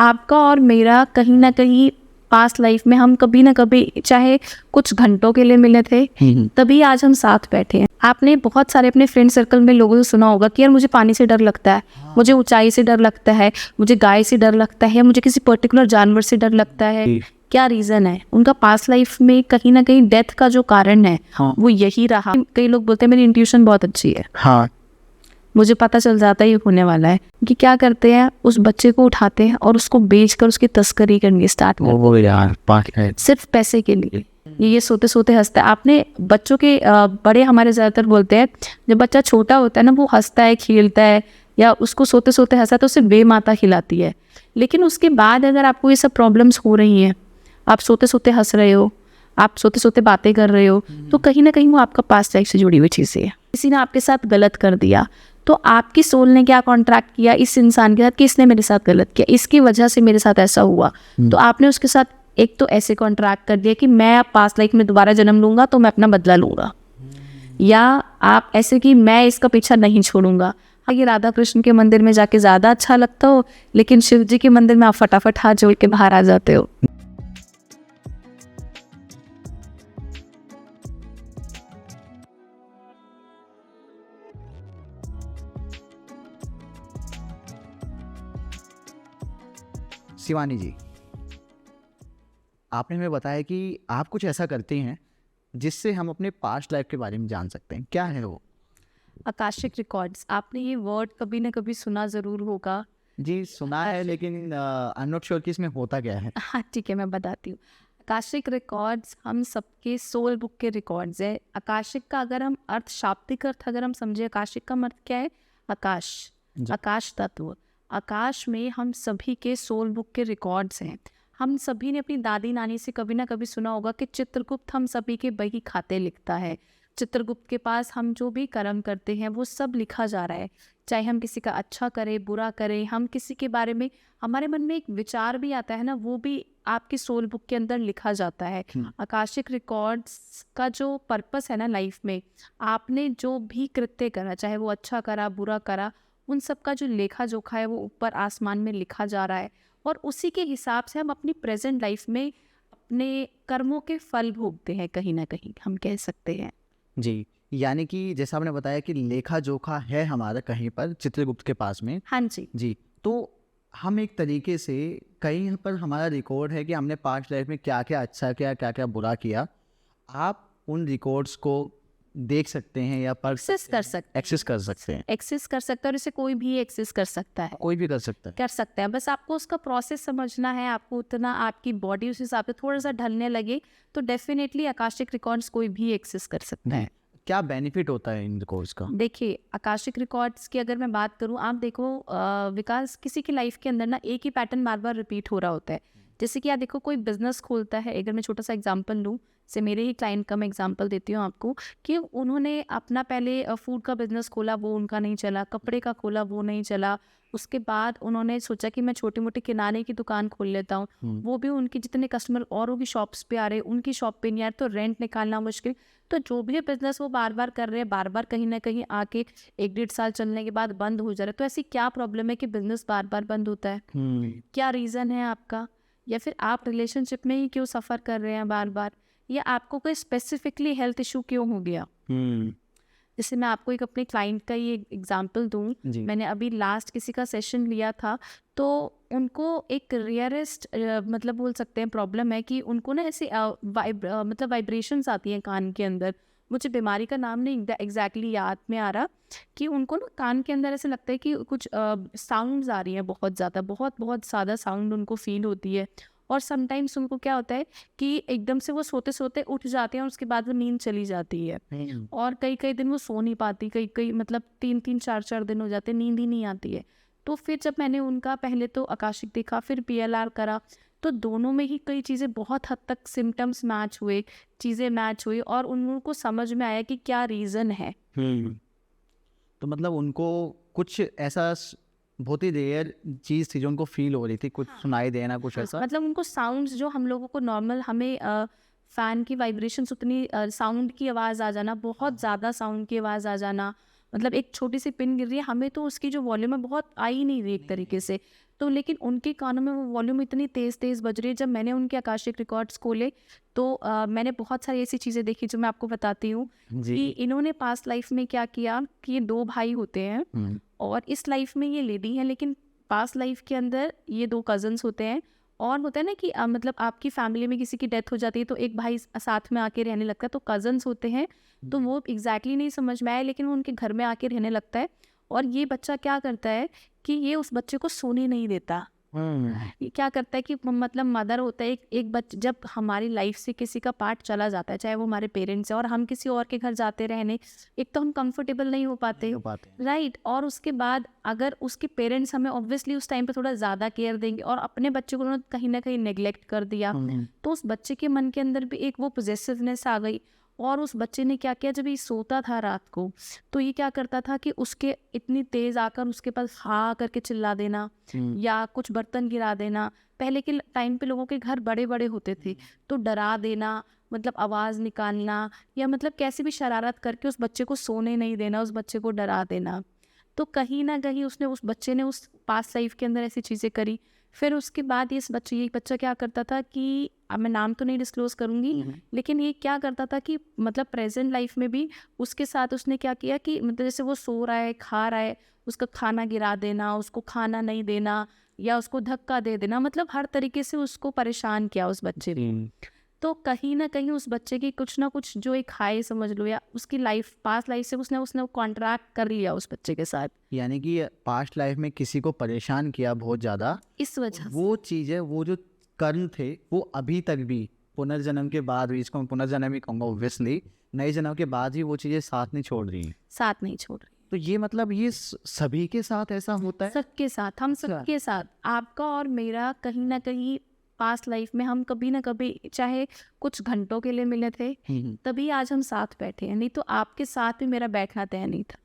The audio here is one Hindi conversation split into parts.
आपका और मेरा कहीं ना कहीं पास्ट लाइफ में हम कभी ना कभी, चाहे कुछ घंटों के लिए मिले थे, तभी आज हम साथ बैठे हैं। आपने बहुत सारे अपने फ्रेंड सर्कल में लोगों से सुना होगा कि यार मुझे पानी से डर लगता है, मुझे ऊंचाई से डर लगता है, मुझे गाय से डर लगता है, मुझे किसी पर्टिकुलर जानवर से डर लगता है। क्या रीजन है? उनका पास्ट लाइफ में कहीं ना कहीं डेथ का जो कारण है वो यही रहा। कई लोग बोलते हैं मेरी इंट्यूशन बहुत अच्छी है, मुझे पता चल जाता है ये होने वाला है, कि क्या करते हैं, उस बच्चे को उठाते हैं और उसको बेचकर उसकी तस्करी करनी स्टार्ट करते हैं, सिर्फ पैसे के लिए। ये सोते सोते हंसता है। आपने बच्चों के बड़े हमारे ज़्यादातर बोलते हैं जब बच्चा छोटा होता है ना, वो हंसता है, खेलता है, या उसको सोते सोते हंसा तो उसे बेमाता खिलाती है। लेकिन उसके बाद अगर आपको ये सब प्रॉब्लम्स हो रही हैं, आप सोते सोते हंस रहे हो, आप सोते सोते बातें कर रहे हो, तो कहीं ना कहीं वो आपका पास्ट लाइफ से जुड़ी हुई चीज़ें है। किसी ने आपके साथ गलत कर दिया, तो आपकी सोल ने क्या कॉन्ट्रैक्ट किया इस इंसान के साथ कि इसने मेरे साथ गलत किया, इसकी वजह से मेरे साथ ऐसा हुआ। तो आपने उसके साथ एक तो ऐसे कॉन्ट्रैक्ट कर दिया कि मैं अब पास्ट लाइफ में दोबारा जन्म लूंगा तो मैं अपना बदला लूंगा, या आप ऐसे कि मैं इसका पीछा नहीं छोड़ूंगा। ये राधा कृष्ण के मंदिर में जाके ज़्यादा अच्छा लगता हो, लेकिन शिव जी के मंदिर में आप फटाफट हाथ जोड़ के बाहर आ जाते हो। शिवानी जी, आपने हमें बताया कि आप कुछ ऐसा करते हैं जिससे हम अपने पास्ट लाइफ के बारे में जान सकते हैं। क्या है वो? आकाशिक रिकॉर्ड्स, आपने ये वर्ड कभी ना कभी सुना ज़रूर होगा। जी सुना है, लेकिन आई एम नॉट श्योर कि इसमें होता क्या है। हाँ ठीक है, मैं बताती हूँ। आकाशिक रिकॉर्ड्स हम सबके सोल बुक के रिकॉर्ड्स है। आकाशिक का अगर हम अर्थ, शाब्दिक अर्थ अगर हम समझे, आकाशिक का अर्थ क्या है? आकाश, आकाश तत्व। आकाश में हम सभी के सोल बुक के रिकॉर्ड्स हैं। हम सभी ने अपनी दादी नानी से कभी ना कभी सुना होगा कि चित्रगुप्त हम सभी के बही खाते लिखता है। चित्रगुप्त के पास हम जो भी कर्म करते हैं वो सब लिखा जा रहा है। चाहे हम किसी का अच्छा करें, बुरा करें, हम किसी के बारे में, हमारे मन में एक विचार भी आता है ना, वो भी आपकी सोल बुक के अंदर लिखा जाता है। आकाशिक रिकॉर्ड्स का जो पर्पस है ना लाइफ में, आपने जो भी कृत्य करा, चाहे वो अच्छा करा, बुरा करा, उन सब का जो लेखा जोखा है वो ऊपर आसमान में लिखा जा रहा है। और उसी के हिसाब से हम अपनी प्रेजेंट लाइफ में अपने कर्मों के फल भोगते हैं, कहीं ना कहीं हम कह सकते हैं। जी, यानी कि जैसा आपने बताया कि लेखा जोखा है हमारा कहीं पर चित्रगुप्त के पास में। हाँ जी जी, तो हम एक तरीके से कहीं पर हमारा रिकॉर्ड है कि हमने पास्ट लाइफ में क्या क्या अच्छा किया, क्या क्या बुरा किया। आप उन रिकॉर्ड्स को देख सकते हैं या पढ़ एक्सेस कर सकते हैं, एक्सेस कर सकते हैं। एक्सेस कर सकता है, और इसे कोई भी एक्सेस कर सकता है, कोई भी कर सकता है। कर सकते हैं। बस आपको उसका प्रोसेस समझना है, आपको उतना आपकी बॉडी उस हिसाब से थोड़ा सा ढलने लगे तो डेफिनेटली आकाशिक रिकॉर्ड्स कोई भी एक्सेस कर सकता है। क्या बेनिफिट होता है इन रिकॉर्ड्स का? देखिए, आकाशिक रिकॉर्ड्स की अगर मैं बात करूं, आप देखो विकास, किसी की लाइफ के अंदर ना एक ही पैटर्न बार बार रिपीट हो रहा होता है। जैसे कि आप देखो, कोई बिजनेस खोलता है, अगर मैं छोटा सा एग्जांपल लूँ, से मेरे ही क्लाइंट का मैं एग्जांपल देती हूँ आपको, कि उन्होंने अपना पहले फूड का बिजनेस खोला, वो उनका नहीं चला, कपड़े का खोला, वो नहीं चला। उसके बाद उन्होंने सोचा कि मैं छोटी मोटी किराने की दुकान खोल लेता हूँ, वो भी उनके जितने कस्टमर औरों की शॉप्स पे आ रहे हैं, उनकी शॉप पे नहीं आ रहे, तो रेंट निकालना मुश्किल। तो जो भी बिजनेस वो बार बार कर रहे हैं, बार बार कहीं ना कहीं आके 1-1.5 साल चलने के बाद बंद हो जा रहा है। तो ऐसी क्या प्रॉब्लम है कि बिजनेस बार बार बंद होता है? क्या रीज़न है आपका? या फिर आप रिलेशनशिप में ही क्यों सफ़र कर रहे हैं बार बार, या आपको कोई स्पेसिफिकली हेल्थ इशू क्यों हो गया? जैसे मैं आपको एक अपने क्लाइंट का ही एग्जांपल दूं, मैंने अभी लास्ट किसी का सेशन लिया था, तो उनको एक रेयरेस्ट मतलब बोल सकते हैं प्रॉब्लम है कि उनको ना ऐसे मतलब वाइब्रेशंस आती हैं कान के अंदर। मुझे बीमारी का नाम नहीं एग्जैक्टली याद में आ रहा, कि उनको ना कान के अंदर ऐसे लगता है कि कुछ साउंड्स आ रही हैं, बहुत ज़्यादा, बहुत बहुत ज़्यादा साउंड उनको फील होती है। और समटाइम्स उनको क्या होता है कि एकदम से वो सोते सोते उठ जाते हैं और उसके बाद वो नींद चली जाती है, और कई कई दिन वो सो नहीं पाती, कई कई मतलब 3-3 4-4 दिन हो जाते हैं, नींद ही नहीं आती है। तो फिर जब मैंने उनका पहले तो आकाशिक देखा, फिर PLR करा, तो दोनों में ही कई चीज़ें बहुत हद तक सिम्टम्स मैच हुए, चीज़ें मैच हुई, और उनको समझ में आया कि क्या रीज़न है। तो मतलब उनको कुछ ऐसा बहुत ही रेयर चीज़ थी जो उनको फील हो रही थी, कुछ सुनाई देना, कुछ ऐसा। मतलब उनको साउंड्स जो हम लोगों को नॉर्मल, हमें फ़ैन की वाइब्रेशंस, उतनी साउंड की आवाज़ आ जाना, बहुत ज़्यादा साउंड की आवाज़ आ जाना, मतलब एक छोटी सी पिन गिर रही है, हमें तो उसकी जो वॉल्यूम है बहुत आ ही नहीं रही एक तरीके से। तो लेकिन उनके कानों में वो वॉल्यूम इतनी तेज़ तेज़ बज रही है। जब मैंने उनके आकाशिक रिकॉर्ड्स खोले तो मैंने बहुत सारी ऐसी चीज़ें देखी जो मैं आपको बताती हूँ जी। कि इन्होंने पास्ट लाइफ में क्या किया कि ये 2 भाई होते हैं और इस लाइफ में ये लेडी है, लेकिन पास्ट लाइफ के अंदर ये 2 कज़न्स होते हैं। और होता है ना कि मतलब आपकी फैमिली में किसी की डेथ हो जाती है तो एक भाई साथ में आके रहने लगता है, तो कज़न्स होते हैं। तो वो एग्जैक्टली नहीं समझ में आया, लेकिन वो उनके घर में आके रहने लगता है। और ये बच्चा क्या करता है कि ये उस बच्चे को सोने नहीं देता। ये क्या करता है कि मतलब मदर होता है एक जब हमारी लाइफ से किसी का पार्ट चला जाता है, चाहे वो हमारे पेरेंट्स है, और हम किसी और के घर जाते रहने, एक तो हम कंफर्टेबल नहीं हो पाते, राइट। और उसके बाद अगर उसके पेरेंट्स हमें ऑब्वियसली उस टाइम पे थोड़ा ज़्यादा केयर देंगे और अपने बच्चे को उन्होंने कहीं ना कहीं नेग्लेक्ट कर दिया, तो उस बच्चे के मन के अंदर भी एक वो पोजेसिवनेस आ गई। और उस बच्चे ने क्या किया, जब ये सोता था रात को तो ये क्या करता था कि उसके इतनी तेज आकर उसके पास हा करके चिल्ला देना या कुछ बर्तन गिरा देना। पहले के टाइम पे लोगों के घर बड़े बड़े होते थे, तो डरा देना, मतलब आवाज़ निकालना या मतलब कैसे भी शरारत करके उस बच्चे को सोने नहीं देना, उस बच्चे को डरा देना। तो कहीं ना कहीं उस बच्चे ने उस पास्ट लाइफ के अंदर ऐसी चीज़ें करी। फिर उसके बाद ये बच्चा क्या करता था कि अब मैं नाम तो नहीं डिस्क्लोज करूंगी, लेकिन ये क्या करता था कि मतलब प्रेजेंट लाइफ में भी उसके साथ उसने क्या किया कि मतलब जैसे वो सो रहा है, खा रहा है, उसका खाना गिरा देना, उसको खाना नहीं देना या उसको धक्का दे देना, मतलब हर तरीके से उसको परेशान किया उस बच्चे को। तो कहीं ना कहीं उस बच्चे की कुछ ना कुछ जो एक हाई समझ लो या उसकी लाइफ पास्ट लाइफ से उसने कॉन्ट्रैक्ट कर लिया उस बच्चे के साथ, यानी कि पास्ट लाइफ में किसी को परेशान किया बहुत ज़्यादा, इस वजह से। वो चीज़ें, वो जो कर्म थे वो अभी तक भी पुनर्जन्म के बाद भी, इसको मैं पुनर्जन्म ही कहूँगा ऑब्वियसली, नए जन्म के बाद भी वो चीज़ें साथ नहीं छोड़ रही। साथ नहीं छोड़ रही। तो ये मतलब ये सभी के साथ ऐसा होता है? सबके साथ, हम सबके साथ, आपका और मेरा कहीं ना कहीं पास्ट लाइफ में हम कभी ना कभी, चाहे कुछ घंटों के लिए मिले थे तभी आज हम साथ बैठे हैं, नहीं तो आपके साथ भी मेरा बैठना तय नहीं था।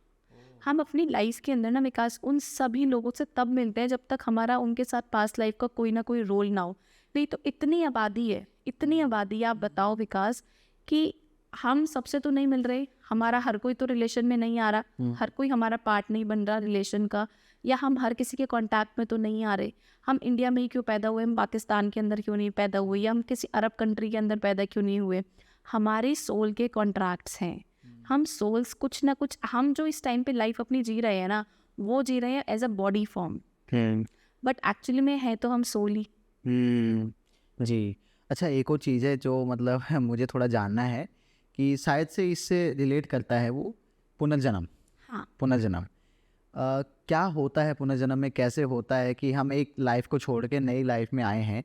हम अपनी लाइफ के अंदर ना विकास उन सभी लोगों से तब मिलते हैं जब तक हमारा उनके साथ पास्ट लाइफ का कोई ना कोई रोल ना हो। नहीं तो इतनी आबादी है, इतनी आबादी है, आप बताओ विकास, कि हम सबसे तो नहीं मिल रहे, हमारा हर कोई तो रिलेशन में नहीं आ रहा, हर कोई हमारा पार्ट नहीं बन रहा रिलेशन का, या हम हर किसी के कांटेक्ट में तो नहीं आ रहे। हम इंडिया में ही क्यों पैदा हुए, हम पाकिस्तान के अंदर क्यों नहीं पैदा हुए, या हम किसी अरब कंट्री के अंदर पैदा क्यों नहीं हुए। हमारे सोल के कॉन्ट्रैक्ट्स हैं, हम सोल्स कुछ ना कुछ, हम जो इस टाइम पे लाइफ अपनी जी रहे हैं ना, वो जी रहे हैं as a body form, but actually में है तो हम सोल ही। जी। अच्छा, एक और चीज़ है जो मतलब मुझे थोड़ा जानना है कि शायद से इससे रिलेट करता है, वो पुनर्जन्म। हाँ, पुनर्जन्म क्या होता है पुनर्जन्म में, कैसे होता है कि हम एक लाइफ को छोड़ के नई लाइफ में आए हैं?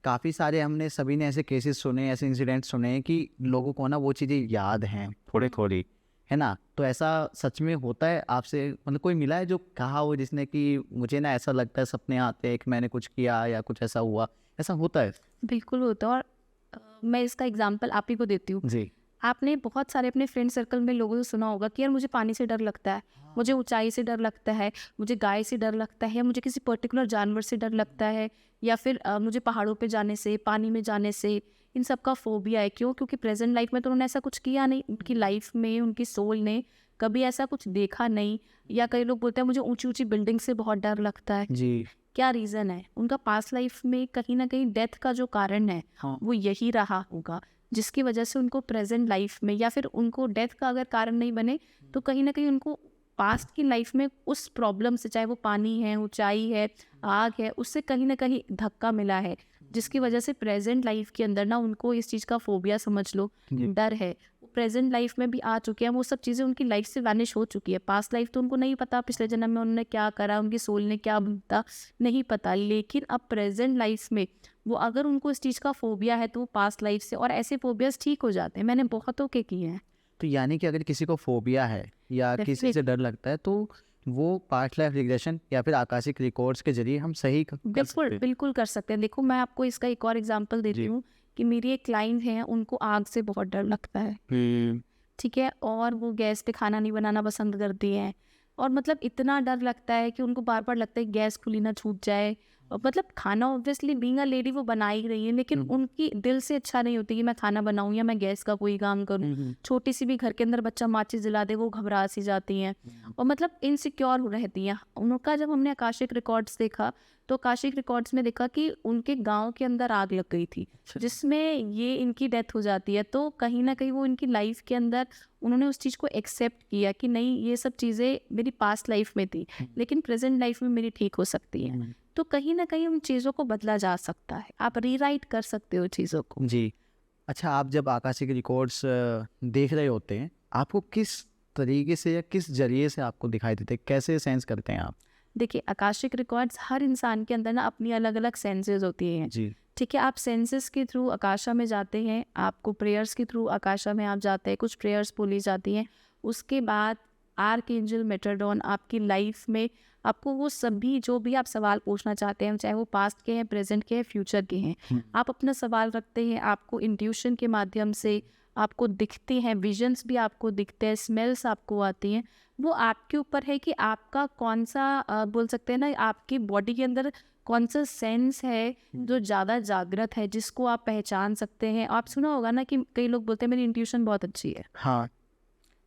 काफ़ी सारे हमने सभी ने ऐसे केसेस सुने, ऐसे इंसिडेंट सुने हैं कि लोगों को ना वो चीज़ें याद हैं थोड़ी थोड़ी, है ना? तो ऐसा सच में होता है आपसे, मतलब कोई मिला है जो कहा हो जिसने कि मुझे ना ऐसा लगता है सपने आते हैं कि मैंने कुछ किया या कुछ ऐसा हुआ, ऐसा होता है? बिल्कुल होता है। और मैं इसका एग्जांपल आप ही को देती हूँ। जी। आपने बहुत सारे अपने फ्रेंड सर्कल में लोगों से सुना होगा कि यार मुझे पानी से डर लगता है, मुझे ऊंचाई से डर लगता है, मुझे गाय से डर लगता है, या मुझे किसी पर्टिकुलर जानवर से डर लगता है, या फिर मुझे पहाड़ों पे जाने से, पानी में जाने से, इन सब का फोबिया है। क्यों? क्योंकि प्रेजेंट लाइफ में तो उन्होंने ऐसा कुछ किया नहीं, उनकी लाइफ में उनकी सोल ने कभी ऐसा कुछ देखा नहीं। या कई लोग बोलते हैं मुझे ऊंची ऊंची बिल्डिंग से बहुत डर लगता है। जी। क्या रीज़न है? उनका पास्ट लाइफ में कहीं ना कहीं डेथ का जो कारण है हाँ। वो यही रहा होगा, जिसकी वजह से उनको प्रेजेंट लाइफ में, या फिर उनको डेथ का अगर कारण नहीं बने तो कहीं ना कहीं उनको पास्ट की लाइफ में उस प्रॉब्लम से, चाहे वो पानी है, ऊंचाई है, आग है, उससे कहीं ना कहीं धक्का मिला है, जिसकी वजह से प्रेजेंट लाइफ के अंदर ना उनको इस चीज़ का फोबिया समझ लो, डर है। प्रेजेंट लाइफ में भी आ चुके हैं, वो सब चीज़ें उनकी लाइफ से वैनिश हो चुकी है। पास्ट लाइफ तो उनको नहीं पता पिछले जन्म में उन्होंने क्या करा, उनकी सोल ने क्या भुगता, नहीं पता। लेकिन अब प्रेजेंट लाइफ में वो अगर उनको इस चीज़ का फोबिया है तो वो पास्ट लाइफ से, और ऐसे फोबियाज ठीक हो जाते हैं, मैंने बहुतों के किए हैं। तो यानी कि अगर किसी को फोबिया है या किसी से डर लगता है तो वो पास्ट लाइफ रिग्रेशन या फिर आकाशिक रिकॉर्ड्स के जरिए हम सही कर सकते बिल्कुल हैं। बिल्कुल कर सकते हैं। देखो मैं आपको इसका एक और एग्जांपल देती हूँ कि मेरी एक क्लाइंट है, उनको आग से बहुत डर लगता है, ठीक है, और वो गैस पे खाना नहीं बनाना पसंद करती हैं। और मतलब इतना डर लगता है कि उनको बार बार लगता है गैस खुली ना छूट जाए, मतलब खाना ऑब्वियसली बीइंग अ लेडी वो बना ही रही है, लेकिन उनकी दिल से अच्छा नहीं होती कि मैं खाना बनाऊं या मैं गैस का कोई काम करूं। छोटी सी भी घर के अंदर बच्चा माचिस जला दे वो घबरा सी जाती हैं और मतलब इनसिक्योर रहती हैं। उनका जब हमने आकाशिक रिकॉर्ड्स देखा तो आकाशिक रिकॉर्ड्स में देखा कि उनके गांव के अंदर आग लग गई थी जिसमें ये इनकी डेथ हो जाती है। तो कहीं ना कहीं वो इनकी लाइफ के अंदर उन्होंने उस चीज़ को एक्सेप्ट किया कि नहीं ये सब चीज़ें मेरी पास्ट लाइफ में थी लेकिन प्रेजेंट लाइफ में मेरी ठीक हो सकती हैं। तो कहीं ना कहीं उन चीज़ों को बदला जा सकता है, आप रीराइट कर सकते हो चीज़ों को। जी। अच्छा, आप जब आकाशिक रिकॉर्ड्स देख रहे होते हैं, आपको किस तरीके से या किस जरिए से आपको दिखाई देते हैं, कैसे सेंस करते हैं आप? देखिए आकाशिक रिकॉर्ड्स हर इंसान के अंदर ना अपनी अलग अलग सेंसेस होती हैं। जी। ठीक है, आप सेंसेस के थ्रू आकाशा में जाते हैं, आपको प्रेयर्स के थ्रू आकाशा में आप जाते हैं, कुछ प्रेयर्स बोली जाती हैं। उसके बाद आर्क एंजल मेटाडॉन आपकी लाइफ में आपको वो सभी जो भी आप सवाल पूछना चाहते हैं, चाहे वो पास्ट के हैं, प्रेजेंट के हैं, फ्यूचर के हैं, आप अपना सवाल रखते हैं। आपको इंट्यूशन के माध्यम से आपको दिखते हैं, विजन्स भी आपको दिखते हैं, स्मेल्स आपको आती हैं। वो आपके ऊपर है कि आपका कौन सा बोल सकते हैं ना, आपकी बॉडी के अंदर कौन सा सेंस है जो ज़्यादा जागृत है जिसको आप पहचान सकते हैं। आप सुना होगा ना कि कई लोग बोलते हैं मेरी इंट्यूशन बहुत अच्छी है, हाँ।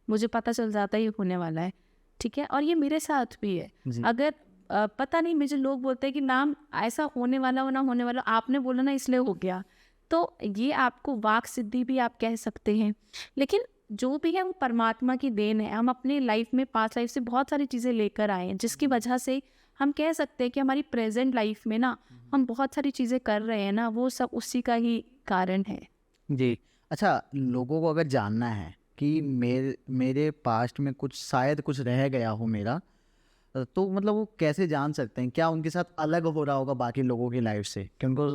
मुझे पता चल जाता है ये होने वाला है। ठीक है, और ये मेरे साथ भी है। अगर पता नहीं, मुझे लोग बोलते हैं कि नाम ऐसा होने वाला हो ना होने वाला, आपने बोला ना इसलिए हो गया, तो ये आपको वाक सिद्धि भी आप कह सकते हैं। लेकिन जो भी है वो परमात्मा की देन है। हम अपने लाइफ में पास्ट लाइफ से बहुत सारी चीज़ें लेकर आए हैं जिसकी वजह से हम कह सकते हैं कि हमारी प्रेजेंट लाइफ में ना हम बहुत सारी चीज़ें कर रहे हैं ना, वो सब उसी का ही कारण है। जी। अच्छा, लोगों को अगर जानना है कि मेरे पास्ट में कुछ शायद कुछ रह गया हो मेरा, तो मतलब वो कैसे जान सकते हैं? क्या उनके साथ अलग हो रहा होगा बाकी लोगों की लाइफ से कि उनको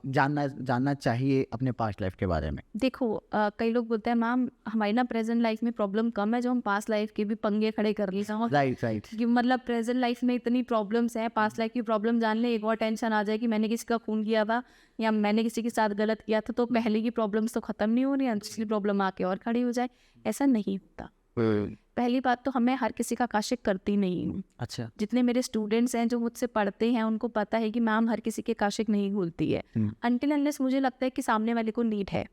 जानना चाहिए अपने पास्ट लाइफ के बारे में? देखो कई लोग बोलते हैं मैम हमारी ना प्रेजेंट लाइफ में प्रॉब्लम कम है, जो हम पास्ट लाइफ के भी पंगे खड़े कर ले जाओ। राइट। कि मतलब प्रेजेंट लाइफ में इतनी प्रॉब्लम्स हैं, पास्ट लाइफ की प्रॉब्लम जान ले, एक और टेंशन आ जाए कि मैंने किसी का खून किया था या मैंने किसी के साथ गलत किया था, तो पहले की प्रॉब्लम्स तो खत्म नहीं हो रही है, दूसरी प्रॉब्लम आके और खड़ी हो जाए। ऐसा नहीं होता। पहली बात तो मैं हर किसी का आकाशिक करती नहीं हूँ। अच्छा। जितने मेरे स्टूडेंट्स हैं जो मुझसे पढ़ते हैं उनको पता है कि मैम हर किसी के आकाशिक नहीं खुलती है अनटिल अनलेस मुझे लगता है कि सामने वाले को नीड है।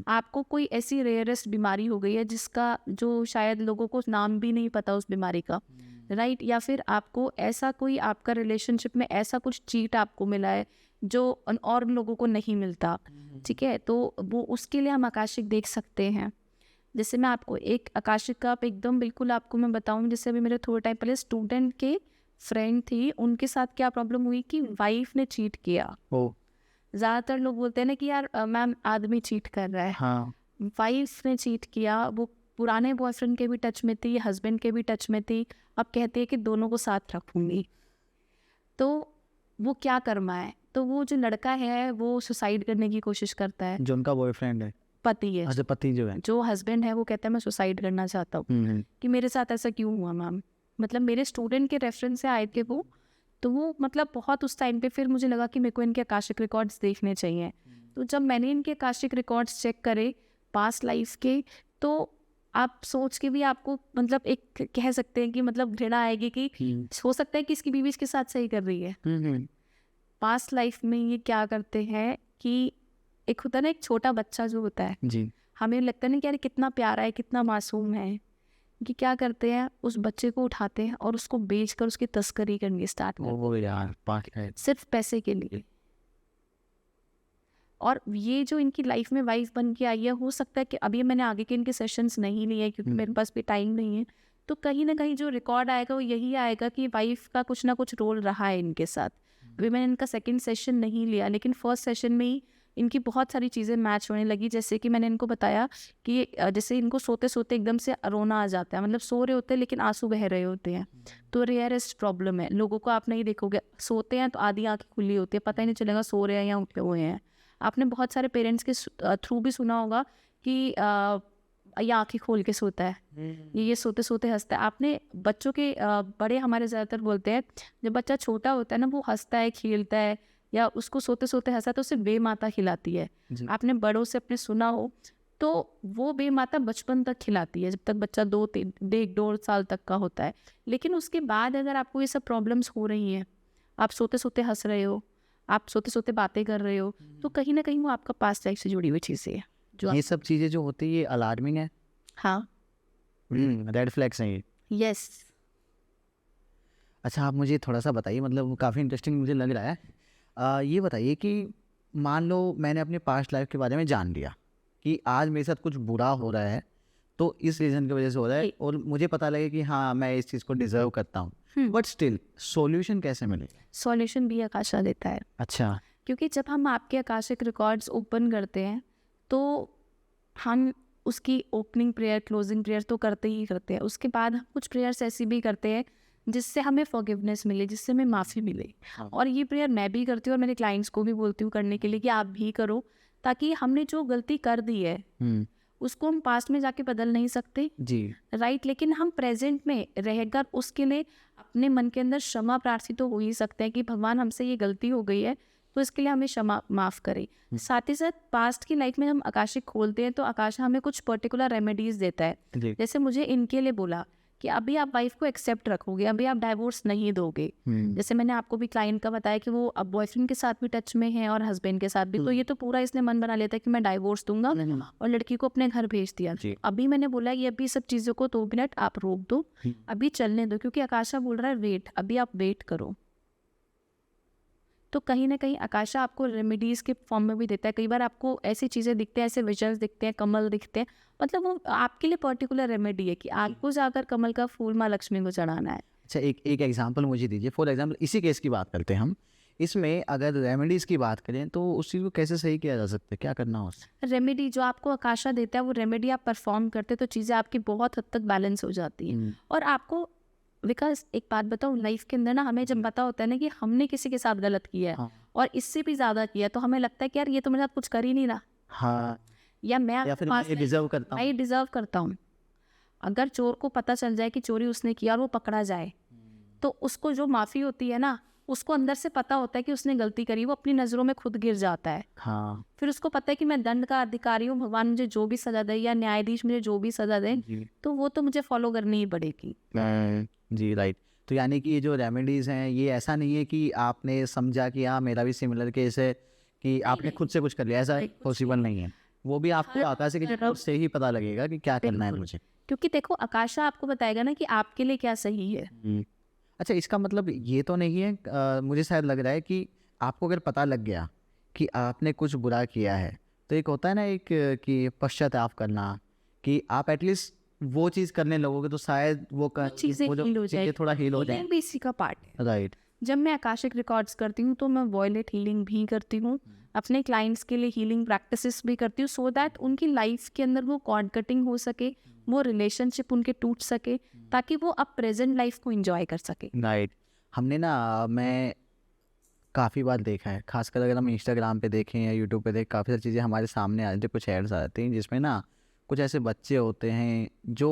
आपको कोई ऐसी रेयरेस्ट बीमारी हो गई है जिसका जो शायद लोगों को नाम भी नहीं पता उस बीमारी का, राइट? या फिर आपको ऐसा कोई आपका रिलेशनशिप में ऐसा कुछ चीट आपको मिला है जो और लोगों को नहीं मिलता, ठीक है, तो वो उसके लिए हम आकाशिक देख सकते हैं। जैसे मैं आपको एक आकाशिक का एकदम बिल्कुल आपको मैं बताऊं, जैसे अभी मेरे थोड़े टाइम पहले स्टूडेंट के फ्रेंड थी, उनके साथ क्या प्रॉब्लम हुई कि वाइफ ने चीट किया। ज़्यादातर लोग बोलते हैं ना कि यार मैम आदमी चीट कर रहा है। हाँ। वाइफ ने चीट किया, वो पुराने बॉयफ्रेंड के भी टच में थी, हस्बैंड के भी टच में थी, अब कहती है कि दोनों को साथ रखूंगी। तो वो क्या कर्मा है, तो वो जो लड़का है वो सुसाइड करने की कोशिश करता है। जो उनका बॉयफ्रेंड है, पति है। अच्छा, पति जो है, जो हस्बैंड है वो कहता है मैं सुसाइड करना चाहता हूँ कि मेरे साथ ऐसा क्यों हुआ मैम। मतलब मेरे स्टूडेंट के रेफरेंस से आए थे वो, तो वो मतलब बहुत उस टाइम पे फिर मुझे लगा कि मेरे को इनके आकाशिक रिकॉर्ड्स देखने चाहिए। तो जब मैंने इनके आकाशिक रिकॉर्ड्स चेक करे पास्ट लाइफ के, तो आप सोच के भी आपको मतलब एक कह सकते हैं कि मतलब घृणा आएगी कि हो सकता है कि इसकी बीवी इसके साथ सही कर रही है। पास्ट लाइफ में ये क्या करते हैं कि एक होता है ना, एक छोटा बच्चा जो होता है जी, हमें लगता है ना कि यार कितना प्यारा है, कितना मासूम है, कि क्या करते हैं उस बच्चे को उठाते हैं और उसको बेचकर उसकी तस्करी करनी स्टार्ट करते हैं। वो यार पास्ट है, सिर्फ पैसे के लिए। और ये जो इनकी लाइफ में वाइफ बन के आई है, हो सकता है कि अभी मैंने आगे के इनके सेशंस नहीं लिए क्योंकि मेरे पास भी टाइम नहीं है, तो कहीं ना कहीं जो रिकॉर्ड आएगा वो यही आएगा कि वाइफ का कुछ ना कुछ रोल रहा है इनके साथ। अभी मैंने इनका सेकंड सेशन नहीं लिया, लेकिन फर्स्ट सेशन में ही इनकी बहुत सारी चीज़ें मैच होने लगी। जैसे कि मैंने इनको बताया कि जैसे इनको सोते सोते एकदम से रोना आ जाता है, मतलब सो रहे होते हैं लेकिन आंसू बह रहे होते हैं, तो रेयरेस्ट प्रॉब्लम है। लोगों को आप नहीं देखोगे, सोते हैं तो आधी आंखें खुली होती है, पता ही नहीं चलेगा सो रहे हैं या उठे हुए हैं। आपने बहुत सारे पेरेंट्स के थ्रू भी सुना होगा कि ये आंखें खोल के सोता है, ये सोते सोते हंसता है। आपने बच्चों के बड़े हमारे ज़्यादातर बोलते हैं जब बच्चा छोटा होता है ना वो हंसता है, खेलता है या उसको सोते सोते हंसा तो उसे बेमाता खिलाती है। आपने बड़ों से अपने सुना हो तो वो बेमाता बचपन तक खिलाती है, जब तक बच्चा 1-2 साल तक का होता है। लेकिन उसके बाद अगर आपको ये सब प्रॉब्लम्स हो रही हैं, आप सोते सोते हंस रहे हो, आप सोते सोते बातें कर रहे हो, तो कहीं ना कहीं वो आपका पास्ट लाइफ से जुड़ी हुई चीज़ें है जो ये सब चीज़ें जो होती है ये अलार्मिंग है, हाँ, रेड फ्लैग्स हैं ये। यस। अच्छा, आप मुझे थोड़ा सा बताइए, मतलब काफ़ी इंटरेस्टिंग मुझे लग रहा है। ये बताइए कि मान लो मैंने अपने पास्ट लाइफ के बारे में जान लिया कि आज मेरे साथ कुछ बुरा हो रहा है, तो इस रीज़न की वजह से हो रहा है, और मुझे पता लगे कि हाँ मैं इस चीज़ को डिज़र्व करता हूँ, बट स्टिल सॉल्यूशन कैसे मिलेगा? सॉल्यूशन भी आकाशा देता है, अच्छा। क्योंकि जब हम आपके आकाशिक रिकॉर्ड्स ओपन करते हैं तो हम उसकी ओपनिंग प्रेयर, क्लोजिंग प्रेयर तो करते ही करते हैं। उसके बाद हम कुछ प्रेयर्स ऐसी भी करते हैं जिससे हमें फॉरगिवनेस मिले, जिससे हमें माफ़ी मिले। और ये प्रेयर मैं भी करती हूँ और मेरे क्लाइंट्स को भी बोलती हूँ करने के लिए कि आप भी करो, ताकि हमने जो गलती कर दी है उसको हम पास्ट में जाके बदल नहीं सकते, जी। राइट, लेकिन हम प्रेजेंट में रहकर उसके लिए अपने मन के अंदर क्षमा प्रार्थी तो हो ही सकते हैं कि भगवान हमसे ये गलती हो गई है तो इसके लिए हमें क्षमा माफ़ करे। साथ ही साथ पास्ट की लाइफ में हम आकाशिक खोलते हैं तो आकाश हमें कुछ पर्टिकुलर रेमेडीज देता है। जी। जैसे मुझे इनके लिए बोला कि अभी आप वाइफ को एक्सेप्ट रखोगे, अभी आप डाइवोर्स नहीं दोगे। जैसे मैंने आपको भी क्लाइंट का बताया कि वो अब बॉयफ्रेंड के साथ भी टच में है और हस्बैंड के साथ भी, तो ये तो पूरा इसने मन बना लेता है कि मैं डाइवोर्स दूंगा और लड़की को अपने घर भेज दिया। अभी मैंने बोला ये अभी सब चीज़ों को 2 मिनट आप रोक दो, अभी चलने दो, क्योंकि आकाशा बोल रहा है वेट, अभी आप वेट करो। तो कहीं ना कहीं आकाशा आपको रेमेडीज़ के फॉर्म में भी देता है। कई बार आपको ऐसी चीज़ें दिखते हैं, ऐसे विजन्स दिखते हैं, कमल दिखते हैं, मतलब वो आपके लिए पर्टिकुलर रेमेडी है कि आपको जाकर कमल का फूल माँ लक्ष्मी को चढ़ाना है। अच्छा, एक एग्जांपल मुझे दीजिए। फॉर एग्जांपल इसी केस की बात करते हैं हम, इसमें अगर रेमेडीज़ की बात करें तो उस चीज़ को कैसे सही किया जा सकता है, क्या करना हो? रेमेडी जो आपको आकाशा देता है वो रेमेडी आप परफॉर्म करते तो चीज़ें आपकी बहुत हद तक बैलेंस हो जाती हैं। और आपको बिकॉज एक बात बताऊँ, लाइफ के अंदर ना हमें जब पता होता है ना कि हमने किसी के साथ गलत किया है और इससे भी ज़्यादा किया, तो हमें लगता है कि यार ये तो मेरे साथ कुछ कर ही नहीं रहा, हाँ, या मैं या फिर मैं ये डिजर्व करता हूँ। डिजर्व करता हूँ। अगर चोर को पता चल जाए कि चोरी उसने किया और वो पकड़ा जाए, तो उसको जो माफ़ी होती है ना, उसको अंदर से पता होता है कि उसने गलती करी, वो अपनी नज़रों में खुद गिर जाता है। हाँ। फिर उसको पता है कि मैं दंड का अधिकारी हूँ, भगवान मुझे जो भी सज़ा दे या न्यायाधीश मुझे जो भी सज़ा दे तो वो तो मुझे फॉलो करनी ही पड़ेगी। जी, राइट। तो यानी कि ये जो रेमेडीज़ हैं ये ऐसा नहीं है कि आपने समझा कि हाँ मेरा भी सिमिलर केस है कि आपने खुद से कुछ कर लिया, ऐसा पॉसिबल नहीं है। वो भी आपको आकाश की तरफ से ही पता लगेगा कि क्या करना है मुझे। क्योंकि देखो आकाशा आपको बताएगा ना कि आपके लिए क्या सही है। अच्छा, इसका मतलब ये तो नहीं है, मुझे शायद लग रहा है कि आपको अगर पता लग गया कि आपने कुछ बुरा किया है, तो एक होता है ना एक कि पश्चाताप करना, कि आप एटलीस्ट वो चीज़ करने लगोगे तो शायद वो चीज़ें हील हो जाए, थोड़ा हील हो जाए। भी इसी का पार्ट है। राइट। जब मैं आकाशिक रिकॉर्ड्स करती हूँ तो मैं वॉयलेट हीलिंग भी करती हूँ, अपने क्लाइंट्स के लिए हीलिंग प्रैक्टिसेस भी करती हूँ, सो दैट उनकी लाइफ के अंदर वो कॉर्ड कटिंग हो सके, वो रिलेशनशिप उनके टूट सके, ताकि वो अब प्रेजेंट लाइफ को एंजॉय कर सके। राइट। हमने ना, मैं काफ़ी बार देखा है, खासकर अगर हम इंस्टाग्राम पे देखें या यूट्यूब पे देखें, काफ़ी सारी चीज़ें हमारे सामने आ जाती हैं, कुछ एड्स आ जाती हैं जिसमें ना कुछ ऐसे बच्चे होते हैं जो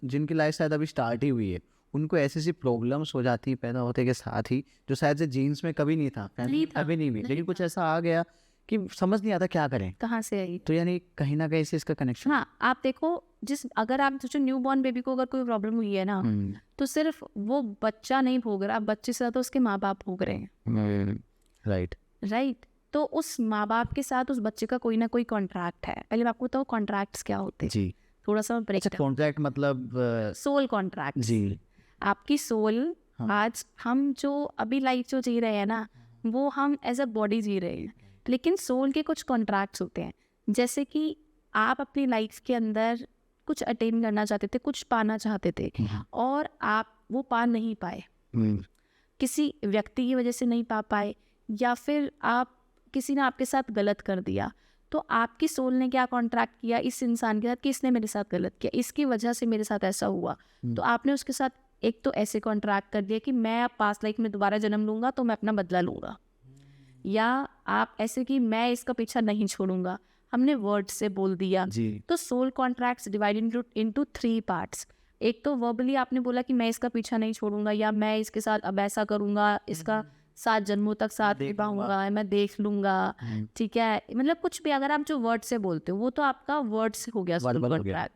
जिनकी लाइफ शायद अभी स्टार्ट ही हुई है, उनको ऐसी ऐसी प्रॉब्लम्स हो जाती हैं पैदा होते के साथ ही, जो शायद से जीन्स में कभी नहीं था, कभी नहीं भी, लेकिन कुछ ऐसा आ गया कि समझ नहीं आता क्या करें, कहाँ से आई। तो यानी कहीं ना कहीं से इसका कनेक्शन। हाँ, आप देखो, अगर आप सोचो न्यू बॉर्न बेबी को अगर कोई प्रॉब्लम हुई है ना, तो सिर्फ वो बच्चा नहीं भोग रहा, बच्चे से तो उसके माँ बाप भोग रहे हैं। राइट। तो उस माँ बाप के साथ उस बच्चे का कोई ना कोई कॉन्ट्रैक्ट है। पहले मैं आपको बताऊँ कॉन्ट्रैक्ट्स क्या होते हैं। जी। थोड़ा सा ब्रेक। कॉन्ट्रैक्ट मतलब सोल कॉन्ट्रैक्ट। जी। आपकी सोल, आज हम जो अभी लाइफ जो जी रहे हैं ना, वो हम एज अ बॉडी जी रहे हैं, लेकिन सोल के कुछ कॉन्ट्रैक्ट्स होते हैं। जैसे कि आप अपनी लाइफ के अंदर कुछ अटेन करना चाहते थे, कुछ पाना चाहते थे, और आप वो पा नहीं पाए, किसी व्यक्ति की वजह से नहीं पा पाए, या फिर आप किसी ने आपके साथ गलत कर दिया, तो आपकी सोल ने क्या कॉन्ट्रैक्ट किया इस इंसान के साथ कि इसने मेरे साथ गलत किया, इसकी वजह से मेरे साथ ऐसा हुआ, तो आपने उसके साथ एक तो ऐसे कॉन्ट्रैक्ट कर दिया कि मैं अब पास्ट लाइफ में दोबारा जन्म लूंगा तो मैं अपना बदला लूंगा, या आप ऐसे कि मैं इसका पीछा नहीं छोड़ूंगा, हमने वर्ड से बोल दिया। तो sole contracts divide into 3 parts. एक तो वर्बली आपने बोला कि मैं इसका पीछा नहीं छोड़ूंगा, या मैं इसके साथ अब ऐसा करूंगा, इसका 7 जन्मों तक साथ निभाऊंगा, मैं देख लूंगा, ठीक है, मतलब कुछ भी अगर आप जो वर्ड से बोलते हो वो तो आपका वर्ड से हो गया सोल कॉन्ट्रैक्ट।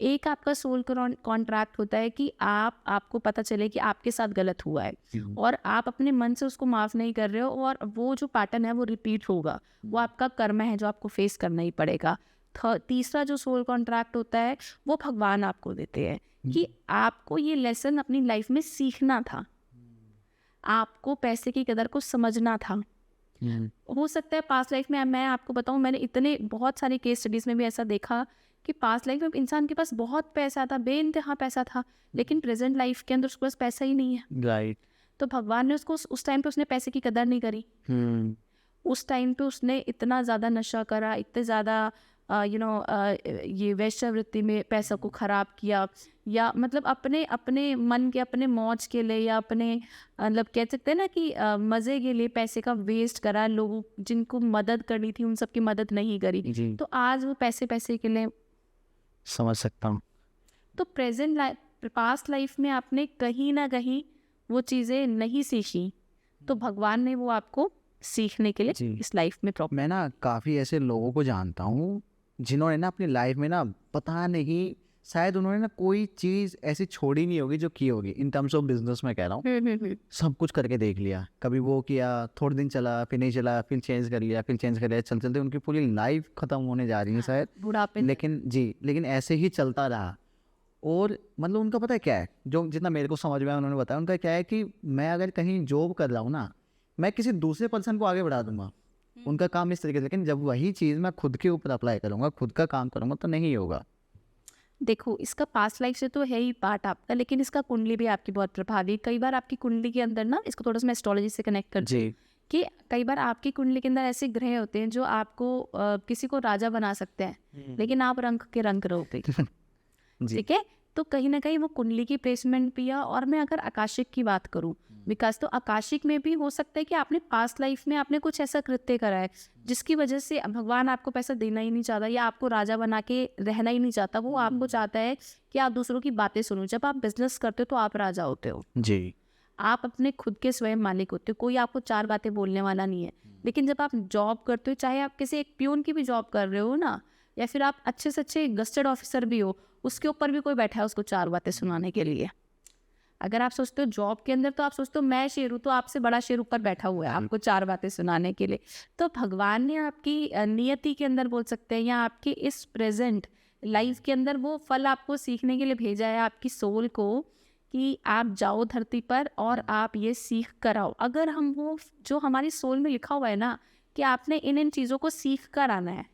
एक आपका सोल कॉन्ट्रैक्ट होता है कि आपको पता चले कि आपके साथ गलत हुआ है और आप अपने मन से उसको माफ़ नहीं कर रहे हो और वो जो पैटर्न है वो रिपीट होगा, वो आपका कर्म है जो आपको फेस करना ही पड़ेगा। तीसरा जो सोल कॉन्ट्रैक्ट होता है वो भगवान आपको देते हैं कि आपको ये लेसन अपनी लाइफ में सीखना था, आपको पैसे की कदर को समझना था। हो सकता है पास्ट लाइफ में, मैं आपको बताऊं, मैंने इतने बहुत सारे केस स्टडीज में भी ऐसा देखा कि पास्ट लाइफ में इंसान के पास बहुत पैसा था, बेइंतहा पैसा था, लेकिन प्रेजेंट लाइफ के अंदर उसके पास पैसा ही नहीं है। राइट। तो भगवान ने उसको उस टाइम पे उसने पैसे की कदर नहीं करी। उस टाइम पे उसने इतना ज़्यादा नशा करा, इतने ज़्यादा ये वैश्यावृत्ति में पैसा को ख़राब किया, या मतलब अपने अपने मन के अपने मौज के लिए या अपने मतलब कह सकते हैं ना कि मज़े के लिए पैसे का वेस्ट करा, लोगों जिनको मदद करनी थी उन सब की मदद नहीं करी। जी। तो आज वो पैसे के लिए समझ सकता हूँ। तो प्रेजेंट लाइफ पास्ट लाइफ में आपने कहीं ना कहीं वो चीज़ें नहीं सीखी, तो भगवान ने वो आपको सीखने के लिए इस लाइफ में प्रॉब्लम। मैं ना काफ़ी ऐसे लोगों को जानता हूँ जिन्होंने ना अपनी लाइफ में ना पता नहीं शायद उन्होंने ना कोई चीज़ ऐसी छोड़ी नहीं होगी जो की होगी, इन टर्म्स ऑफ बिजनेस में कह रहा हूँ। सब कुछ करके देख लिया, कभी वो किया, थोड़े दिन चला, फिर नहीं चला, फिर चेंज कर लिया, फिर चेंज कर लिया, चलते चलते उनकी पूरी लाइफ ख़त्म होने जा रही है शायद बुढ़ापे। लेकिन ऐसे ही चलता रहा। और मतलब उनका पता है क्या है, जो जितना मेरे को समझ में आया उन्होंने बताया, उनका क्या है कि मैं अगर कहीं जॉब कर रहा हूँ ना, मैं किसी दूसरे पर्सन को आगे बढ़ा दूंगा, उनका काम इस तरीके से, लेकिन जब वही चीज़ मैं खुद के ऊपर अप्लाई करूँगा, खुद का काम करूँगा, तो नहीं होगा। देखो, इसका पास्ट लाइफ से तो है ही पार्ट आपका, लेकिन इसका कुंडली भी आपकी बहुत प्रभावी। कई बार आपकी कुंडली के अंदर ना, इसको थोड़ा सा मैं एस्ट्रोलॉजी से कनेक्ट करती हूँ कि कई बार आपकी कुंडली के अंदर ऐसे ग्रह होते हैं जो आपको किसी को राजा बना सकते हैं, लेकिन आप रंग के रंग रहोगे। ठीक है, तो कहीं ना कहीं वो कुंडली की प्लेसमेंट भी है। और मैं अगर आकाशिक की बात करूं, बिकॉज तो आकाशिक में भी हो सकता है कि आपने पास्ट लाइफ में आपने कुछ ऐसा कृत्य करा है जिसकी वजह से भगवान आपको पैसा देना ही नहीं चाहता या आपको राजा बना के रहना ही नहीं चाहता। वो आपको चाहता है कि आप दूसरों की बातें सुनो। जब आप बिजनेस करते हो तो आप राजा होते हो जी, आप अपने खुद के स्वयं मालिक होते हो, कोई आपको चार बातें बोलने वाला नहीं है। लेकिन जब आप जॉब करते हो, चाहे आप किसी एक प्यून की भी जॉब कर रहे हो ना, या फिर आप अच्छे से अच्छे गस्टेड ऑफिसर भी हो, उसके ऊपर भी कोई बैठा है उसको चार बातें सुनाने के लिए। अगर आप सोचते हो जॉब के अंदर, तो आप सोचते हो मैं शेर हूँ, तो आपसे बड़ा शेर ऊपर बैठा हुआ है आपको चार बातें सुनाने के लिए। तो भगवान ने आपकी नियति के अंदर बोल सकते हैं, या आपके इस प्रेजेंट लाइफ के अंदर वो फल आपको सीखने के लिए भेजा है आपकी सोल को, कि आप जाओ धरती पर और आप ये सीख कर आओ। अगर हम वो जो हमारी सोल में लिखा हुआ है ना कि आपने इन चीज़ों को सीख कर आना है,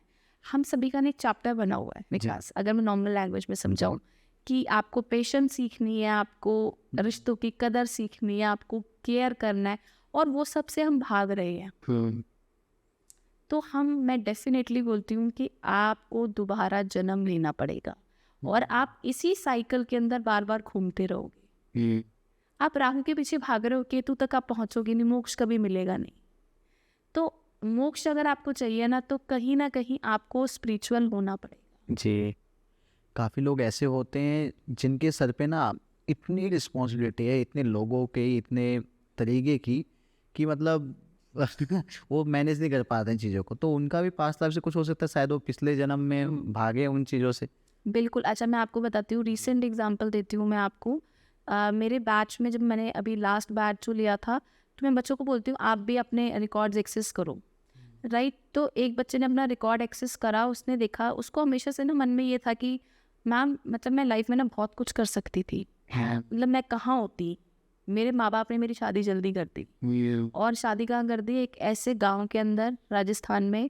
हम सभी का एक चैप्टर बना हुआ है विकास। अगर मैं नॉर्मल लैंग्वेज में समझाऊं कि आपको पेशेंस सीखनी है, आपको रिश्तों की कदर सीखनी है, आपको केयर करना है, और वो सब से हम भाग रहे हैं। तो मैं डेफिनेटली बोलती हूँ कि आपको दोबारा जन्म लेना पड़ेगा और आप इसी साइकिल के अंदर बार बार घूमते रहोगे। आप राहु के पीछे भाग रहे हो, केतु तक आप पहुंचोगे नहीं, मोक्ष कभी मिलेगा नहीं। तो मोक्ष अगर आपको चाहिए ना, तो कहीं ना कहीं आपको स्पिरिचुअल होना पड़ेगा। जी, काफ़ी लोग ऐसे होते हैं जिनके सर पे ना इतनी रिस्पॉन्सिबिलिटी है, इतने लोगों के, इतने तरीके की, कि मतलब वो मैनेज नहीं कर पाते हैं चीज़ों को। तो उनका भी पास्ट लाइफ से कुछ हो सकता है, शायद वो पिछले जन्म में भागे उन चीज़ों से। बिल्कुल। अच्छा, मैं आपको बताती हूँ, रिसेंट एग्जांपल देती हूँ मैं आपको। मेरे बैच में जब मैंने अभी लास्ट बैच जो लिया था, तो मैं बच्चों को बोलती हूँ आप भी अपने रिकॉर्ड्स एक्सेस करो, राइट। तो एक बच्चे ने अपना रिकॉर्ड एक्सेस करा, उसने देखा, उसको हमेशा से ना मन में ये था कि मैम मतलब मैं लाइफ में ना बहुत कुछ कर सकती थी, मतलब मैं कहाँ होती, मेरे माँ बाप ने मेरी शादी जल्दी कर दी। और शादी कहाँ कर दी? एक ऐसे गांव के अंदर राजस्थान में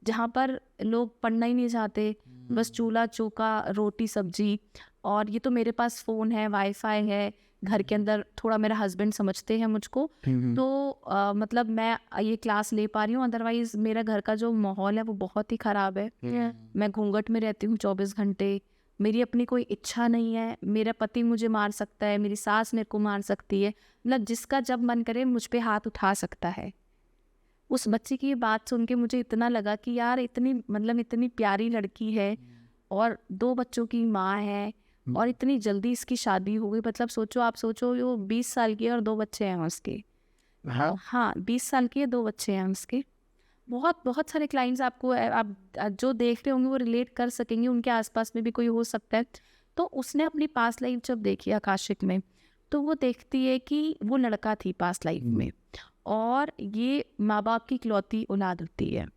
जहाँ पर लोग पढ़ना ही नहीं चाहते, बस चूल्हा चौका रोटी सब्जी। और ये तो मेरे पास फ़ोन है, वाईफाई है घर के अंदर, थोड़ा मेरा हस्बैंड समझते हैं मुझको, तो मतलब मैं ये क्लास ले पा रही हूँ। अदरवाइज़ मेरा घर का जो माहौल है वो बहुत ही ख़राब है। मैं घूंघट में रहती हूँ 24 घंटे, मेरी अपनी कोई इच्छा नहीं है, मेरा पति मुझे मार सकता है, मेरी सास मेरे को मार सकती है, मतलब जिसका जब मन करे मुझ पे हाथ उठा सकता है। उस बच्चे की ये बात सुन के मुझे इतना लगा कि यार इतनी प्यारी लड़की है और 2 बच्चों की माँ है, और इतनी जल्दी इसकी शादी हो गई। मतलब सोचो, आप सोचो, वो 20 साल की है और 2 बच्चे हैं उसके। हाँ, 20 साल की है, 2 बच्चे हैं उसके। बहुत बहुत सारे क्लाइंट्स आपको आप जो देख रहे होंगे वो रिलेट कर सकेंगे, उनके आसपास में भी कोई हो सकता है। तो उसने अपनी पास्ट लाइफ जब देखी आकाशिक में, तो वो देखती है कि वो लड़का थी पास्ट लाइफ में, और ये माँ बाप की इकलौती औलाद होती है।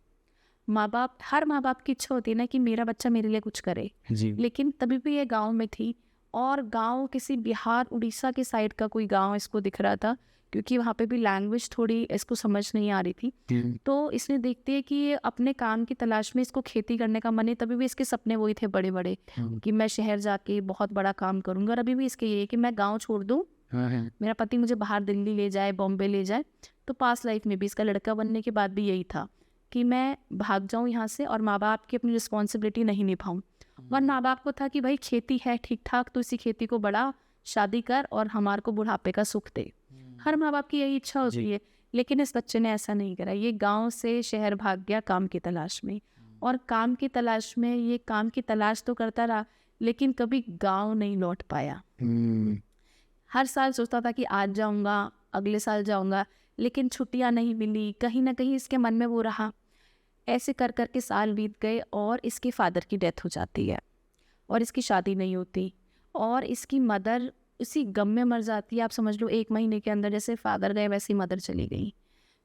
हर माँ बाप की इच्छा होती है ना कि मेरा बच्चा मेरे लिए कुछ करे, जी। लेकिन तभी भी ये गांव में थी, और गांव किसी बिहार उड़ीसा के साइड का कोई गांव इसको दिख रहा था, क्योंकि वहाँ पे भी लैंग्वेज थोड़ी इसको समझ नहीं आ रही थी। तो इसने देखती है कि ये अपने काम की तलाश में, इसको खेती करने का मन है, तभी भी इसके सपने वही थे बड़े बड़े कि मैं शहर जाके बहुत बड़ा काम करूँगा, और अभी भी इसके ये है कि मैं गाँव छोड़ दूँ, मेरा पति मुझे बाहर दिल्ली ले जाए, बॉम्बे ले जाए। तो पास्ट लाइफ में भी इसका लड़का बनने के बाद भी यही था कि मैं भाग जाऊँ यहाँ से और माँ बाप की अपनी रिस्पॉन्सिबिलिटी नहीं निभाऊँ। वरना माँ बाप को था कि भाई खेती है ठीक ठाक, तो इसी खेती को बढ़ा, शादी कर और हमारे को बुढ़ापे का सुख दे। हर माँ बाप की यही इच्छा होती है, लेकिन इस बच्चे ने ऐसा नहीं करा। ये गांव से शहर भाग गया काम की तलाश में, और काम की तलाश में ये काम की तलाश तो करता रहा, लेकिन कभी गांव नहीं लौट पाया। हर साल सोचता था कि आज जाऊंगा, अगले साल जाऊंगा, लेकिन छुट्टियां नहीं मिली, कहीं ना कहीं इसके मन में वो रहा। ऐसे कर कर के साल बीत गए, और इसके फादर की डेथ हो जाती है, और इसकी शादी नहीं होती, और इसकी मदर उसी गम में मर जाती है। आप समझ लो 1 महीने के अंदर जैसे फादर गए वैसे ही मदर चली गई।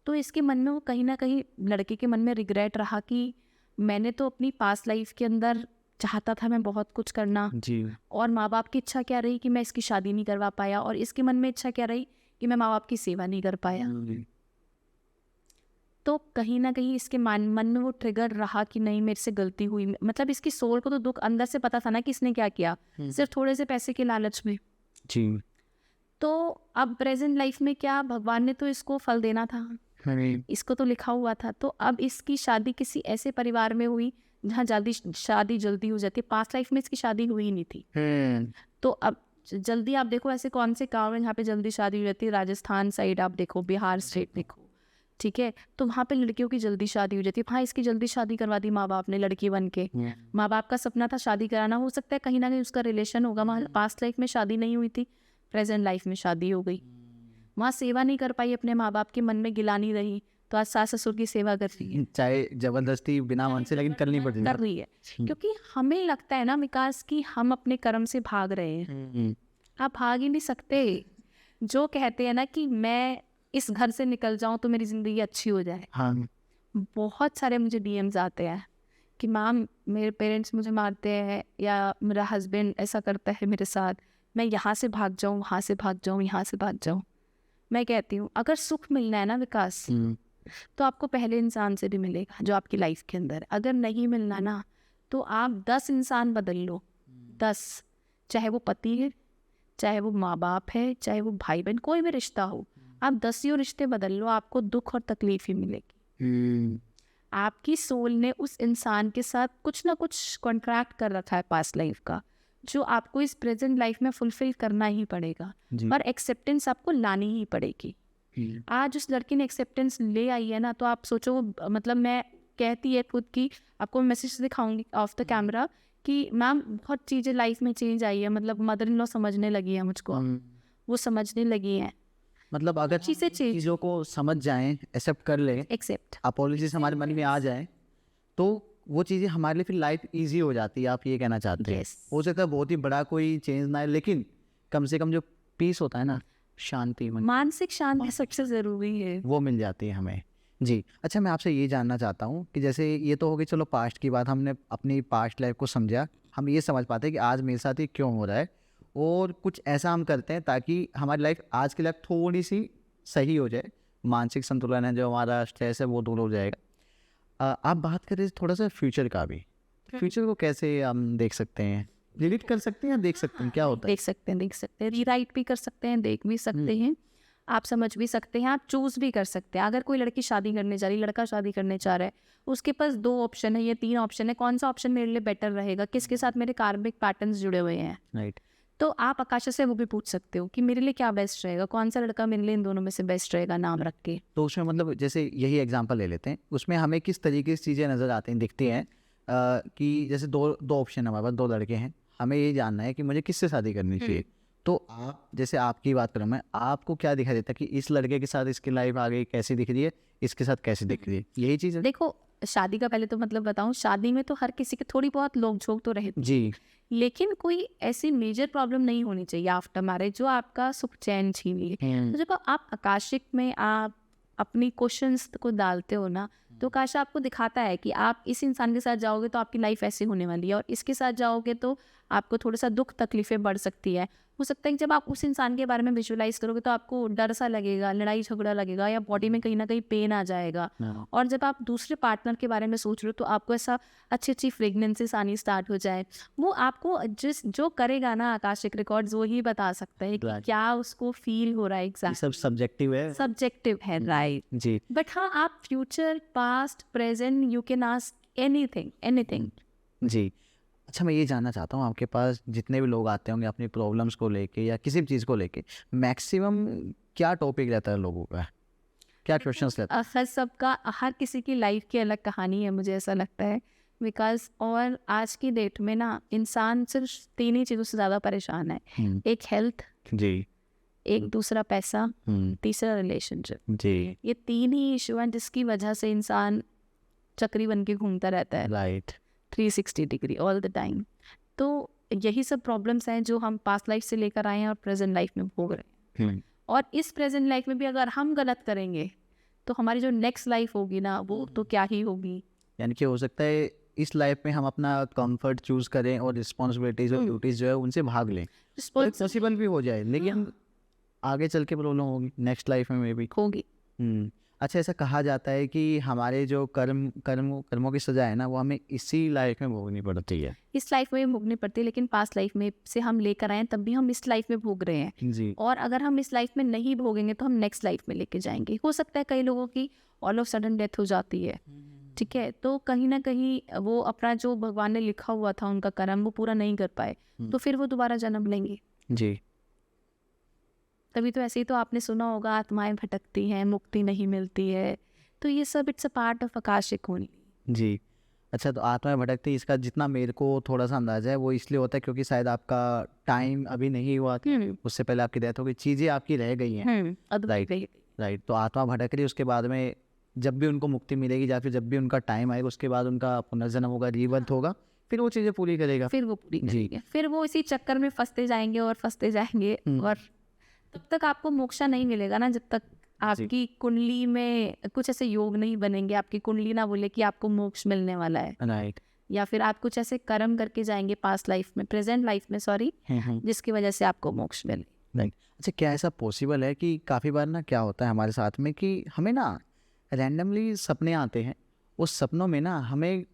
तो इसके मन में वो कहीं ना कहीं, लड़के के मन में रिग्रेट रहा कि मैंने तो अपनी पास्ट लाइफ के अंदर चाहता था मैं बहुत कुछ करना जी। और माँ बाप की इच्छा क्या रही कि मैं इसकी शादी नहीं करवा पाया, और इसके मन में इच्छा क्या रही कि मैं माँ बाप की सेवा नहीं कर पाया। तो कहीं ना कहीं इसके मन में वो ट्रिगर रहा कि नहीं मेरे से गलती हुई। मतलब इसकी सोल को तो दुख अंदर से पता था ना कि इसने क्या किया, सिर्फ थोड़े से पैसे के लालच में। जी। तो अब प्रेजेंट लाइफ में क्या, भगवान ने तो इसको फल देना था, इसको तो लिखा हुआ था। तो अब इसकी शादी किसी ऐसे परिवार में हुई जहाँ शादी जल्दी हो जाती है। पास्ट लाइफ में इसकी शादी हुई ही नहीं थी। तो अब जल्दी आप देखो ऐसे कौन से गाँव है जहाँ पे जल्दी शादी हो जाती है। राजस्थान साइड आप देखो, बिहार स्टेट देखो, ठीक है, तो वहाँ पे लड़कियों की जल्दी शादी हो जाती है। वहाँ इसकी जल्दी शादी करवा दी माँ बाप ने लड़की बन के। माँ बाप का सपना था शादी कराना, हो सकता है कहीं ना कहीं उसका रिलेशन होगा, वहाँ पास्ट लाइफ में शादी नहीं हुई थी, प्रेजेंट लाइफ में शादी हो गई। वहाँ सेवा नहीं कर पाई अपने माँ बाप के, मन में गिलानी रही, तो आज सास ससुर की सेवा कर रही है, चाहे जबरदस्ती बिना मन से, लेकिन करनी पड़ कर रही है। क्योंकि हमें लगता है ना विकास कि हम अपने कर्म से भाग रहे हैं। आप भाग ही नहीं सकते। जो कहते हैं ना कि मैं इस घर से निकल जाऊं तो मेरी जिंदगी अच्छी हो जाए। हाँ। बहुत सारे मुझे डीएम्स आते हैं कि मैम मेरे पेरेंट्स मुझे मारते हैं, या मेरा हस्बैंड ऐसा करता है मेरे साथ, मैं यहाँ से भाग जाऊँ, वहाँ से भाग जाऊँ, यहाँ से भाग जाऊँ। मैं कहती हूँ अगर सुख मिलना है ना विकास, तो आपको पहले इंसान से भी मिलेगा जो आपकी लाइफ के अंदर। अगर नहीं मिलना ना, तो आप 10 इंसान बदल लो, 10, चाहे वो पति है, चाहे वो माँ बाप है, चाहे वो भाई बहन, कोई भी रिश्ता हो, आप 10 रिश्ते बदल लो, आपको दुख और तकलीफ ही मिलेगी। आपकी सोल ने उस इंसान के साथ कुछ ना कुछ कॉन्ट्रैक्ट कर रखा है पास्ट लाइफ का, जो आपको इस प्रेजेंट लाइफ में फुलफिल करना ही पड़ेगा, और एक्सेप्टेंस आपको लानी ही पड़ेगी। आज उस लड़की ने एक्सेप्टेंस ले आई है ना, तो आप सोचो, मतलब मैं कहती है खुद की, आपको मैसेज दिखाऊंगी ऑफ द कैमरा कि मैम बहुत चीज़ें लाइफ में चेंज आई है। मतलब मदर इन लॉ समझने लगी है मुझको, वो समझने लगी हैं। मतलब अगर चीज़ों को समझ जाएं, एक्सेप्ट कर लें, अपॉलॉजीज हमारे मन में आ जाए, तो वो चीज़ें हमारे लिए फिर लाइफ इजी हो जाती है। आप ये कहना चाहते हैं? हो सकता है बहुत ही बड़ा कोई चेंज ना है, लेकिन कम से कम जो पीस होता है ना, शांति, मानसिक शांति सबसे ज़रूरी है, वो मिल जाती है हमें। जी। अच्छा, मैं आपसे ये जानना चाहता हूँ कि जैसे ये तो हो गई चलो पास्ट की बात, हमने अपनी पास्ट लाइफ को समझा, हम ये समझ पाते हैं कि आज मेरे साथ ये क्यों हो रहा है, और कुछ ऐसा हम करते हैं ताकि हमारी लाइफ आज की लाइफ थोड़ी सी सही हो जाए, मानसिक संतुलन है जो हमारा, स्ट्रेस है, वो दूर हो जाएगा। आप बात करें थोड़ा सा फ्यूचर का भी, फ्यूचर को कैसे हम देख सकते हैं? डिलीट कर सकते हैं या देख सकते हैं? क्या होता है? देख सकते हैं, रीराइट भी कर सकते हैं, देख भी सकते हैं, आप समझ भी सकते हैं, आप चूज भी कर सकते हैं। अगर कोई लड़की शादी करने जा रही, लड़का शादी करने चाह रहा है, उसके पास 2 ऑप्शन है या 3 ऑप्शन है, कौन सा ऑप्शन मेरे लिए बेटर रहेगा, किसके साथ मेरे कार्मिक पैटर्न्स जुड़े हुए हैं, राइट। तो आप आकाशा से वो भी पूछ सकते हो कि मेरे लिए क्या बेस्ट रहेगा, कौन सा लड़का मेरे लिए इन दोनों में से बेस्ट रहेगा, नाम रख के। तो उसमें मतलब जैसे यही एग्जांपल ले लेते हैं, उसमें हमें किस तरीके से चीज़ें नज़र आती हैं, दिखती हैं कि जैसे दो ऑप्शन है हमारे पास, 2 लड़के हैं, हमें ये जानना है कि मुझे किससे शादी करनी चाहिए। तो आप, जैसे आपकी बात करूँ मैं, आपको क्या दिखाई देता है कि इस लड़के के साथ इसकी लाइफ आगे कैसी दिख रही है, इसके साथ कैसे दिख रही है, यही चीज़ है। देखो शादी का पहले तो मतलब बताऊं, शादी में तो हर किसी के थोड़ी बहुत लोग झोंक तो रहती है, जी। लेकिन कोई ऐसी मेजर प्रॉब्लम नहीं होनी चाहिए आफ्टर मैरिज जो आपका सुख चैन छीन ले। तो जब आप आकाशिक में आप अपनी क्वेश्चंस को डालते हो ना, तो आकाश आपको दिखाता है कि आप इस इंसान के साथ जाओगे तो आपकी लाइफ ऐसी होने वाली है, और इसके साथ जाओगे तो आपको थोड़ा सा दुख तकलीफें बढ़ सकती है। हो सकता है कि जब आप उस इंसान के बारे में विजुअलाइज करोगे तो आपको डर सा लगेगा, लड़ाई झगड़ा लगेगा, या बॉडी में कहीं ना कहीं पेन आ जाएगा। और जब आप दूसरे पार्टनर के बारे में सोच रहे हो तो आपको ऐसा अच्छी अच्छी फ्रेगनेंसेस आनी स्टार्ट हो जाए। वो आपको जो करेगा ना आकाशिक रिकॉर्ड्स, वो ही बता सकता है कि क्या उसको फील हो रहा है। ये एग्जैक्ट सब सब्जेक्टिव है। सब्जेक्टिव है, राइट। जी। बट हाँ, आप future, past, present, you can ask anything anything. जी। अच्छा, मैं ये जानना चाहता हूँ, आपके पास जितने भी लोग आते होंगे अपनी प्रॉब्लम्स को लेके या किसी भी चीज़ को लेके, मैक्सिमम क्या टॉपिक रहता है लोगों का, क्या क्वेश्चंस रहते हर सबका, हर किसी की लाइफ की अलग कहानी है, मुझे ऐसा लगता है। बिकॉज और आज की डेट में ना इंसान सिर्फ 3 ही चीज़ों से ज़्यादा परेशान है। हैं? एक हेल्थ, जी। एक दूसरा पैसा, तीसरा रिलेशनशिप। जी। ये 3 ही इशू हैं जिसकी वजह से इंसान चक्री बन के घूमता रहता है, right. 360 degree all the time. तो यही सब प्रॉब्लम्स हैं जो हम पास्ट लाइफ से लेकर आए हैं और प्रेजेंट लाइफ में भोग रहे हैं। और इस प्रेजेंट लाइफ में भी अगर हम गलत करेंगे तो हमारी जो नेक्स्ट लाइफ होगी ना, वो तो क्या ही होगी। यानी कि हो सकता है इस लाइफ में हम अपना कंफर्ट चूज करें और रिस्पॉन्सिबिलिटीज और ड्यूटीज जो है उनसे भाग लें, पॉसिबल भी हो जाए, लेकिन आगे चल के प्रॉब्लम होगी नेक्स्ट लाइफ में भी होगी। अच्छा, ऐसा कहा जाता है कि हमारे जो कर्मों की सजा है ना, वो हमें इसी लाइफ में भोगनी पड़ती है। इस लाइफ में भोगनी पड़ती है, लेकिन पास्ट लाइफ में से हम लेकर आए तब भी हम इस लाइफ में भोग रहे हैं। जी। और अगर हम इस लाइफ में नहीं भोगेंगे तो हम नेक्स्ट लाइफ में लेके जाएंगे। हो सकता है कई लोगों की ऑल ऑफ सडन डेथ हो जाती है, ठीक है, तो कहीं ना कहीं वो अपना जो भगवान ने लिखा हुआ था उनका कर्म वो पूरा नहीं कर पाए, तो फिर वो दोबारा जन्म लेंगे। जी। तभी तो ऐसे ही तो आपने सुना होगा, आत्माएं भटकती हैं, मुक्ति नहीं मिलती है। तो ये सब it's a part of Akashic होनी। जी। अच्छा, तो आत्माएं भटकती, इसका जितना मेरे को थोड़ा सा अंदाजा है वो इसलिए होता है क्योंकि शायद आपका टाइम अभी नहीं हुआ था, उससे पहले आपकी डेथ हो गई, चीज़ें आपकी रह गई हैं। राइट। राइट। तो आत्मा भटक रही, उसके बाद में जब भी उनको मुक्ति मिलेगी या फिर जब भी उनका टाइम आएगा उसके बाद उनका पुनर्जन्म होगा, रीबर्थ होगा, फिर वो चीज़ें पूरी करेगा, फिर वो पूरी जी। करेंगे। फिर वो इसी चक्कर में फंसते जाएंगे और फंसते जाएंगे, और तब तक आपको मोक्षा नहीं मिलेगा ना, जब तक आपकी कुंडली में कुछ ऐसे योग नहीं बनेंगे, आपकी कुंडली ना बोले कि आपको मोक्ष मिलने वाला है। राइट। या फिर आप कुछ ऐसे कर्म करके जाएंगे पास्ट लाइफ में, प्रेजेंट लाइफ में सॉरी, जिसकी वजह से आपको मोक्ष मिले। राइट। अच्छा, क्या ऐसा पॉसिबल है कि काफ़ी बार ना क्या होता है हमारे साथ में कि हमें ना रैंडमली सपने आते हैं, उस सपनों में ना हमें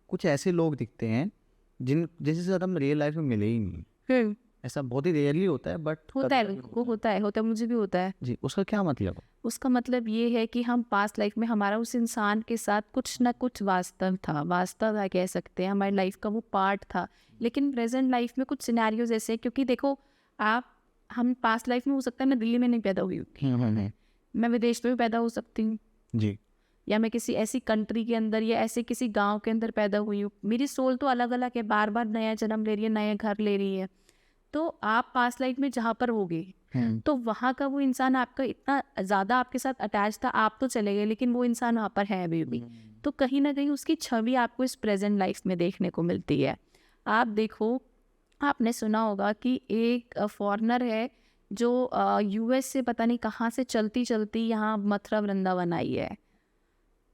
कुछ ऐसे लोग दिखते हैं जिनसे साथ हम रियल लाइफ में मिले ही नहीं। ऐसा बहुत ही रेयरली होता है, बट होता है, वो होता है, मुझे भी होता है। जी। उसका क्या मतलब? उसका मतलब ये है कि हम पास्ट लाइफ में हमारा उस इंसान के साथ कुछ ना कुछ वास्तव था कह सकते हैं, हमारी लाइफ का वो पार्ट था। लेकिन प्रेजेंट लाइफ में कुछ सिनेरियोज ऐसे, क्योंकि देखो हम पास्ट लाइफ में हो सकता है मैं दिल्ली में नहीं पैदा हुई हूँ, मैं विदेश में भी पैदा हो सकती हूँ जी। या मैं किसी ऐसी कंट्री के अंदर या ऐसे किसी गांव के अंदर पैदा हुई हूँ। मेरी सोल तो अलग अलग है, बार बार नया जन्म ले रही है, नया घर ले रही है। तो आप पास्ट लाइफ में जहाँ पर होगे तो वहाँ का वो इंसान आपका इतना ज़्यादा आपके साथ अटैच था, आप तो चले गए लेकिन वो इंसान वहाँ पर है अभी भी। तो कहीं ना कहीं उसकी छवि आपको इस प्रेजेंट लाइफ में देखने को मिलती है। आप देखो, आपने सुना होगा कि एक फॉरेनर है जो यूएस से पता नहीं कहाँ से चलती चलती यहाँ मथुरा वृंदावन आई है,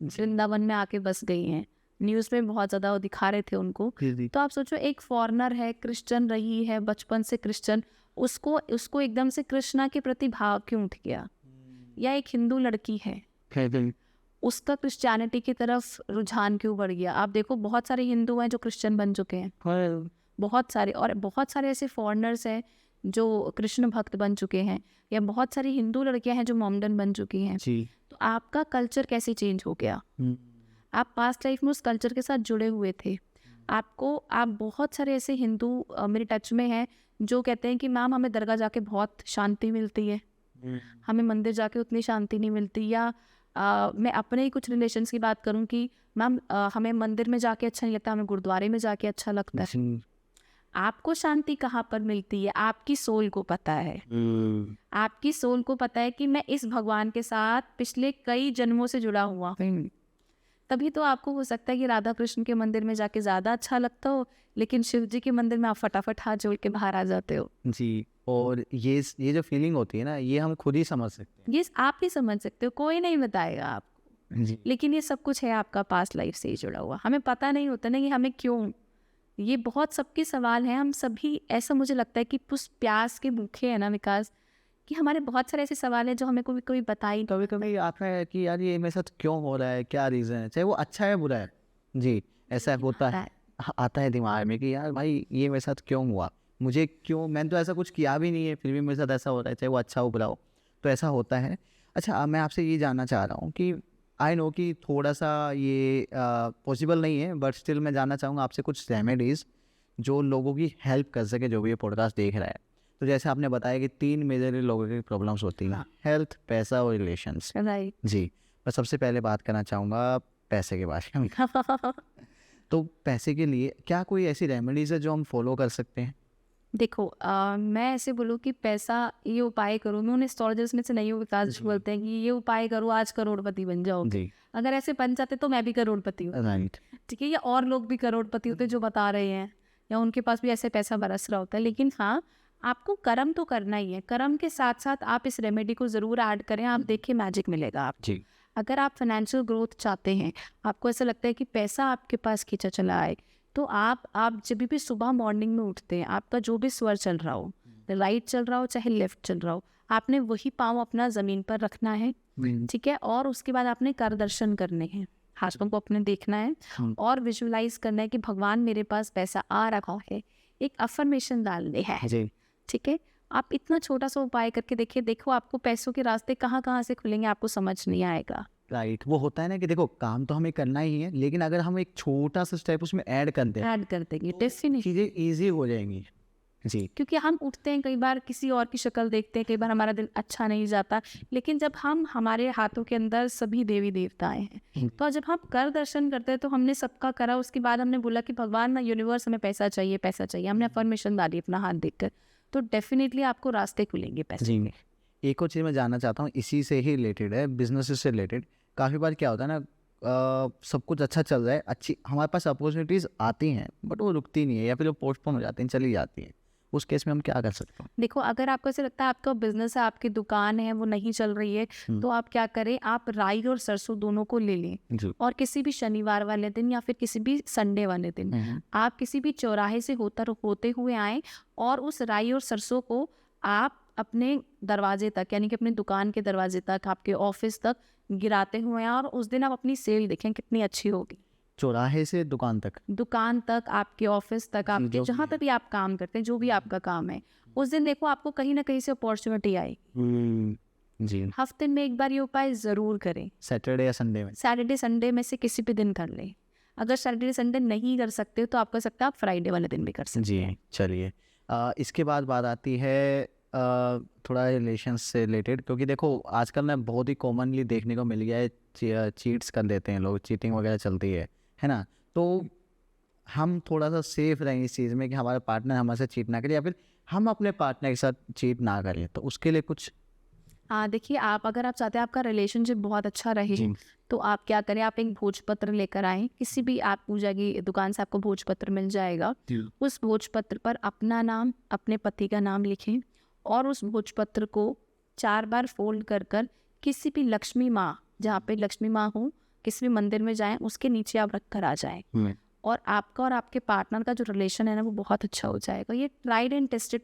वृंदावन में आके बस गई हैं। न्यूज़ में बहुत ज़्यादा वो दिखा रहे थे उनको। तो आप सोचो, एक फॉरेनर है, क्रिश्चियन रही है बचपन से क्रिश्चियन, उसको एकदम से कृष्णा के प्रति भाव क्यों उठ गया? या एक हिंदू लड़की है, उसका क्रिश्चियनिटी की तरफ रुझान क्यों बढ़ गया? आप देखो, बहुत सारे हिंदू हैं जो क्रिश्चियन बन चुके हैं, बहुत सारे, और बहुत सारे ऐसे फॉरेनर्स हैं जो कृष्ण भक्त बन चुके हैं, या बहुत सारी हिंदू लड़कियां हैं जो मोमडन बन चुकी हैं। तो आपका कल्चर कैसे चेंज हो गया? आप पास्ट लाइफ में उस कल्चर के साथ जुड़े हुए थे। आप बहुत सारे ऐसे हिंदू मेरे टच में हैं जो कहते हैं कि मैम हमें दरगाह जाके बहुत शांति मिलती है, हमें मंदिर जाके उतनी शांति नहीं मिलती। या मैं अपने ही कुछ रिलेशंस की बात करूं कि मैम हमें मंदिर में जाके अच्छा नहीं लगता, हमें गुरुद्वारे में जाके अच्छा लगता है। आपको शांति कहाँ पर मिलती है, आपकी सोल को पता है। आपकी सोल को पता है कि मैं इस भगवान के साथ पिछले कई जन्मों से जुड़ा हुआ हूँ। तभी तो आपको हो सकता है कि राधा कृष्ण के मंदिर में जाके ज़्यादा अच्छा लगता हो, लेकिन शिव जी के मंदिर में आप फटाफट हाथ जोड़ के बाहर आ जाते हो। जी, और ये जो फीलिंग होती है ना, ये हम खुद ही समझ सकते हैं। ये आप ही समझ सकते हो, कोई नहीं बताएगा आपको। जी, लेकिन ये सब कुछ है आपका पास्ट लाइफ से ही जुड़ा हुआ। हमें पता नहीं होता ना कि हमें क्यों, ये बहुत सबके सवाल हैं। हम सभी, ऐसा मुझे लगता है कि उस प्यास के भूखे हैं ना विकास, कि हमारे बहुत सारे ऐसे सवाल हैं जो हमें कोई कोई बता ही। कभी कभी आता है कि यार ये मेरे साथ क्यों हो रहा है, क्या रीज़न है, चाहे वो अच्छा है बुरा है। जी, ऐसा होता है, आता है दिमाग में कि यार भाई ये मेरे साथ क्यों हुआ, मुझे क्यों, मैंने तो ऐसा कुछ किया भी नहीं है, फिर भी मेरे साथ ऐसा हो रहा है, चाहे वो अच्छा हो बुरा हो, तो ऐसा होता है। अच्छा, मैं आपसे ये जानना चाह रहा हूँ कि आई नो कि थोड़ा सा ये पॉसिबल नहीं है, बट स्टिल मैं जानना चाहूँगा आपसे कुछ रेमेडीज़ जो लोगों की हेल्प कर सके, जो भी ये पॉडकास्ट देख रहा है। तो जैसे आपने बताया कि 3 मेजरली लोगों की प्रॉब्लम्स होती हैं, हेल्थ, पैसा और रिलेशंस। राइट। जी, मैं सबसे पहले बात करना चाहूँगा पैसे के बारे में। तो पैसे के लिए क्या कोई ऐसी रेमेडीज़ है जो हम फॉलो कर सकते हैं? देखो, मैं ऐसे बोलूँ कि पैसा, ये उपाय करो, मैं उन एस्ट्रोलॉजर्स में से नहीं हूँ विकास, जो बोलते हैं कि ये उपाय करो आज करोड़पति बन जाओगे। जी, अगर ऐसे बन जाते तो मैं भी करोड़पति हूँ, राइट। ठीक है, या और लोग भी करोड़पति होते जो बता रहे हैं, या उनके पास भी ऐसे पैसा बरस रहा होता है। लेकिन हाँ, आपको कर्म तो करना ही है। कर्म के साथ साथ आप इस रेमेडी को ज़रूर ऐड करें, आप देखिए मैजिक मिलेगा आप। जी, अगर आप फाइनेंशियल ग्रोथ चाहते हैं, आपको ऐसा लगता है कि पैसा आपके पास खींचा चला आए, तो आप जब भी सुबह मॉर्निंग में उठते हैं, आपका जो भी स्वर चल रहा हो, राइट चल रहा हो चाहे लेफ्ट चल रहा हो, आपने वही पाँव अपना ज़मीन पर रखना है, ठीक है। और उसके बाद आपने कर दर्शन करने हैं, हाथों को अपने देखना है और विजुअलाइज करना है कि भगवान मेरे पास पैसा आ रहा है। एक अफर्मेशन डालने है, जी, ठीक है। आप इतना छोटा सा उपाय करके देखिए, देखो आपको पैसों के रास्ते कहाँ कहाँ से खुलेंगे, आपको समझ नहीं आएगा। राइट। वो होता है ना कि देखो काम तो हमें करना ही है, लेकिन अगर हम एक छोटा सा स्टेप उसमें ऐड कर दें, ऐड कर देंगे डेफिनेटली, चीज़ें ईज़ी हो जाएंगी। जी, क्योंकि हम उठते हैं कई बार किसी और की शक्ल देखते हैं, कई बार हमारा दिल अच्छा नहीं जाता, लेकिन जब हमारे हाथों के अंदर सभी देवी देवताएं हैं, तो जब हम कर दर्शन करते हैं तो हमने सबका करा, उसके बाद हमने बोला कि भगवान ना, यूनिवर्स हमें पैसा चाहिए, पैसा चाहिए, हमने अफर्मेशन डाली अपना हाथ देखकर, तो डेफिनेटली आपको रास्ते खुलेंगे पैसे जी। के। एक और चीज़ मैं जानना चाहता हूँ, इसी से ही रिलेटेड है, बिजनेस से रिलेटेड। काफ़ी बार क्या होता है ना, सब कुछ अच्छा चल रहा है, अच्छी हमारे पास अपॉर्चुनिटीज़ आती हैं, बट वो रुकती नहीं है या फिर वो पोस्टपोन हो जाती हैं, चली जाती हैं। उस केस में हम क्या कर सकते हैं? देखो, अगर आपको ऐसे लगता है आपका बिजनेस है, आपकी दुकान है, वो नहीं चल रही है, तो आप क्या करें, आप राई और सरसों दोनों को ले लें, जी, और किसी भी शनिवार वाले दिन या फिर किसी भी संडे वाले दिन आप किसी भी चौराहे से होते हुए आएं, और उस राई और सरसों को आप अपने दरवाजे तक, यानी कि अपनी दुकान के दरवाजे तक, आपके ऑफिस तक गिराते हुए आएं, और उस दिन आप अपनी सेल देखें कितनी अच्छी होगी। चौराहे से दुकान तक। दुकान तक, आपके ऑफिस तक, आपके जो जहाँ तक भी आप काम करते हैं, जो भी आपका काम है, उस दिन देखो आपको कहीं ना कहीं से अपॉर्चुनिटी आएगी। जी, हफ्ते में एक बार ये उपाय ज़रूर करें, सैटरडे या संडे में। सैटरडे संडे में से किसी भी दिन कर लें। अगर सैटरडे संडे नहीं कर सकते तो आप कर सकते हैं, आप फ्राइडे वाले दिन भी कर सकते हैं। जी, चलिए। इसके बाद बात आती है थोड़ा रिलेशंस से रिलेटेड, क्योंकि देखो आजकल ना बहुत ही कॉमनली देखने को मिल गया है, चीट्स कर देते हैं लोग, चीटिंग वगैरह चलती है ना? तो हम थोड़ा सा सेफ रहें इस चीज़ में कि हमारा पार्टनर हमारे साथ चीट ना करे, या फिर हम अपने पार्टनर के साथ चीट ना करें, तो उसके लिए कुछ। हाँ, देखिए, अगर आप चाहते हैं आपका रिलेशनशिप बहुत अच्छा रहे, तो आप क्या करें, आप एक भोजपत्र लेकर आएँ, किसी भी आप पूजा की दुकान से आपको भोजपत्र मिल जाएगा। उस भोजपत्र पर अपना नाम, अपने पति का नाम लिखें, और उस भोजपत्र को 4 बार फोल्ड कर कर किसी भी लक्ष्मी माँ, जहाँ पे लक्ष्मी माँ हो, किसी भी मंदिर में जाएं, उसके नीचे आप रख कर आ जाएं, और आपका और आपके पार्टनर का जो रिलेशन है ना, वो बहुत अच्छा हो जाएगा। ये ट्राइड एंड टेस्टेड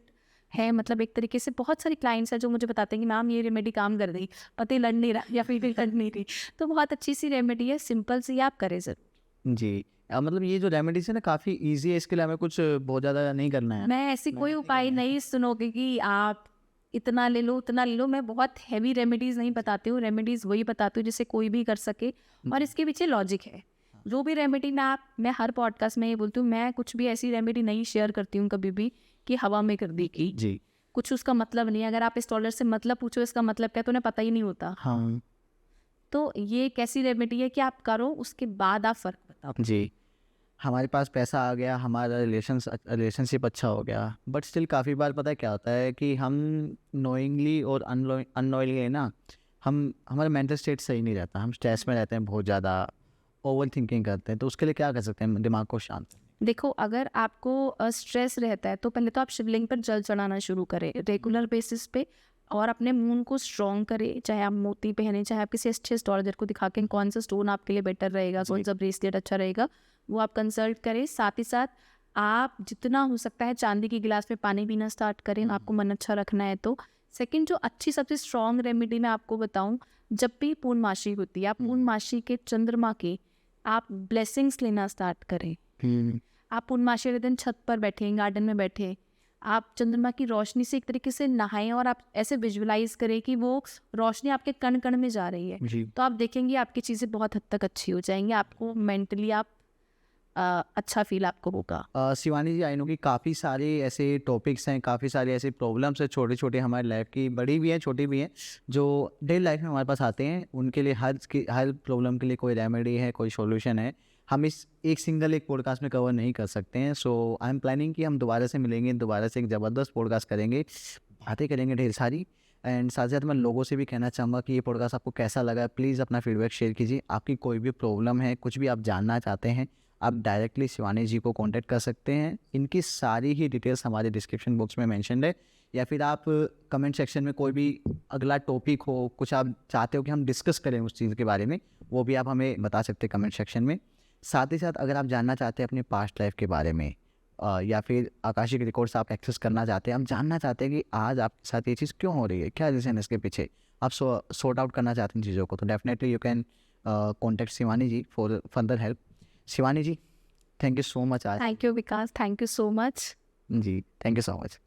है, मतलब एक तरीके से बहुत सारी क्लाइंट्स हैं जो मुझे बताते हैं कि मैम ये रेमेडी काम कर रही, पति लड़ नहीं रहा या फिर लड़ नहीं रही, तो बहुत अच्छी सी रेमेडी है, सिंपल सी, आप करें जरूर। जी, मतलब ये जो रेमेडीज है ना काफ़ी ईजी है, इसके लिए हमें कुछ बहुत ज़्यादा नहीं करना है। मैं ऐसी कोई उपाय नहीं सुनोगे कि आप इतना ले लो उतना ले लो, मैं बहुत हैवी रेमेडीज नहीं बताती हूँ, रेमेडीज वही बताती हूँ जिसे कोई भी कर सके, और इसके पीछे लॉजिक है। जो भी रेमेडी मैं हर पॉडकास्ट में ये बोलती हूँ, मैं कुछ भी ऐसी रेमेडी नहीं शेयर करती हूँ कभी भी कि हवा में कर दी की, जी, कुछ उसका मतलब नहीं है। अगर आप एस्ट्रोलजर से मतलब पूछो इसका मतलब क्या, तो उन्हें पता ही नहीं होता। हाँ, तो ये एक ऐसी रेमेडी है कि आप करो, उसके बाद आप फर्क बताओ। जी, हमारे पास पैसा आ गया, हमारा रिलेशनशिप अच्छा हो गया, बट स्टिल काफ़ी बार पता है क्या होता है कि हम नोइंगली और अननोइंगली ना, हम हमारा मेंटल स्टेट सही नहीं रहता, हम स्ट्रेस में रहते हैं, बहुत ज़्यादा ओवर थिंकिंग करते हैं। तो उसके लिए क्या कर सकते हैं दिमाग को शांत करने? देखो, अगर आपको स्ट्रेस रहता है तो पहले तो आप शिवलिंग पर जल चढ़ाना शुरू करें रेगुलर बेसिस पे, और अपने मूड को स्ट्रॉन्ग करें। चाहे आप मोती पहने, चाहे आप किसी अच्छे एस्ट्रोलॉजर को दिखा के कौन सा स्टोन आपके लिए बेटर रहेगा, कौन सा ब्रेसलेट अच्छा रहेगा, वो आप कंसल्ट करें। साथ ही साथ आप जितना हो सकता है चांदी की गिलास में पानी पीना स्टार्ट करें, आपको मन अच्छा रखना है तो। सेकंड, जो अच्छी सबसे स्ट्रॉन्ग रेमेडी मैं आपको बताऊं, जब भी पूर्णमासी होती है, आप पूर्णमासी के चंद्रमा के आप ब्लेसिंग्स लेना स्टार्ट करें। आप पूर्णमासी वाले दिन छत पर बैठे, गार्डन में बैठे, आप चंद्रमा की रोशनी से एक तरीके से नहाएं और आप ऐसे विजुअलाइज करें कि वो रोशनी आपके कण कण में जा रही है। जी। तो आप देखेंगे आपकी चीज़ें बहुत हद तक अच्छी हो जाएंगी, आपको मेंटली आप अच्छा फील आपको होगा। शिवानी जी, आई नो कि काफ़ी सारे ऐसे टॉपिक्स हैं, काफ़ी सारे ऐसे प्रॉब्लम्स हैं, छोटे छोटे हमारी लाइफ की, बड़ी भी हैं छोटी भी हैं, जो डेली लाइफ में हमारे पास आते हैं। उनके लिए हर प्रॉब्लम के लिए कोई रेमेडी है, कोई सॉल्यूशन है। हम इस एक पॉडकास्ट में कवर नहीं कर सकते हैं। सो आई एम प्लानिंग कि हम दोबारा से मिलेंगे, दोबारा से एक ज़बरदस्त पॉडकास्ट करेंगे, बातें करेंगे ढेर सारी। एंड साथ ही साथ मैं लोगों से भी कहना चाहूँगा कि ये पॉडकास्ट आपको कैसा लगा, प्लीज़ अपना फीडबैक शेयर कीजिए। आपकी कोई भी प्रॉब्लम है, कुछ भी आप जानना चाहते हैं, आप डायरेक्टली शिवानी जी को कांटेक्ट कर सकते हैं। इनकी सारी ही डिटेल्स हमारे डिस्क्रिप्शन बॉक्स में मेंशन्ड है, या फिर आप कमेंट सेक्शन में कोई भी अगला टॉपिक हो, कुछ आप चाहते हो कि हम डिस्कस करें उस चीज़ के बारे में, वो भी आप हमें बता सकते हैं कमेंट सेक्शन में। साथ ही साथ अगर आप जानना चाहते हैं अपने पास्ट लाइफ के बारे में, या फिर आकाशिक रिकॉर्ड्स आप एक्सेस करना चाहते हैं, हम जानना चाहते हैं कि आज आपके साथ ये चीज़ क्यों हो रही है, क्या रीज़न है इसके पीछे, आप सॉर्ट आउट करना चाहते हैं चीज़ों को, तो definitely you can contact Shivani ji for further help. Shivani ji, thank you so much आज। Thank you Vikas, thank you so much. जी, थैंक यू सो मच।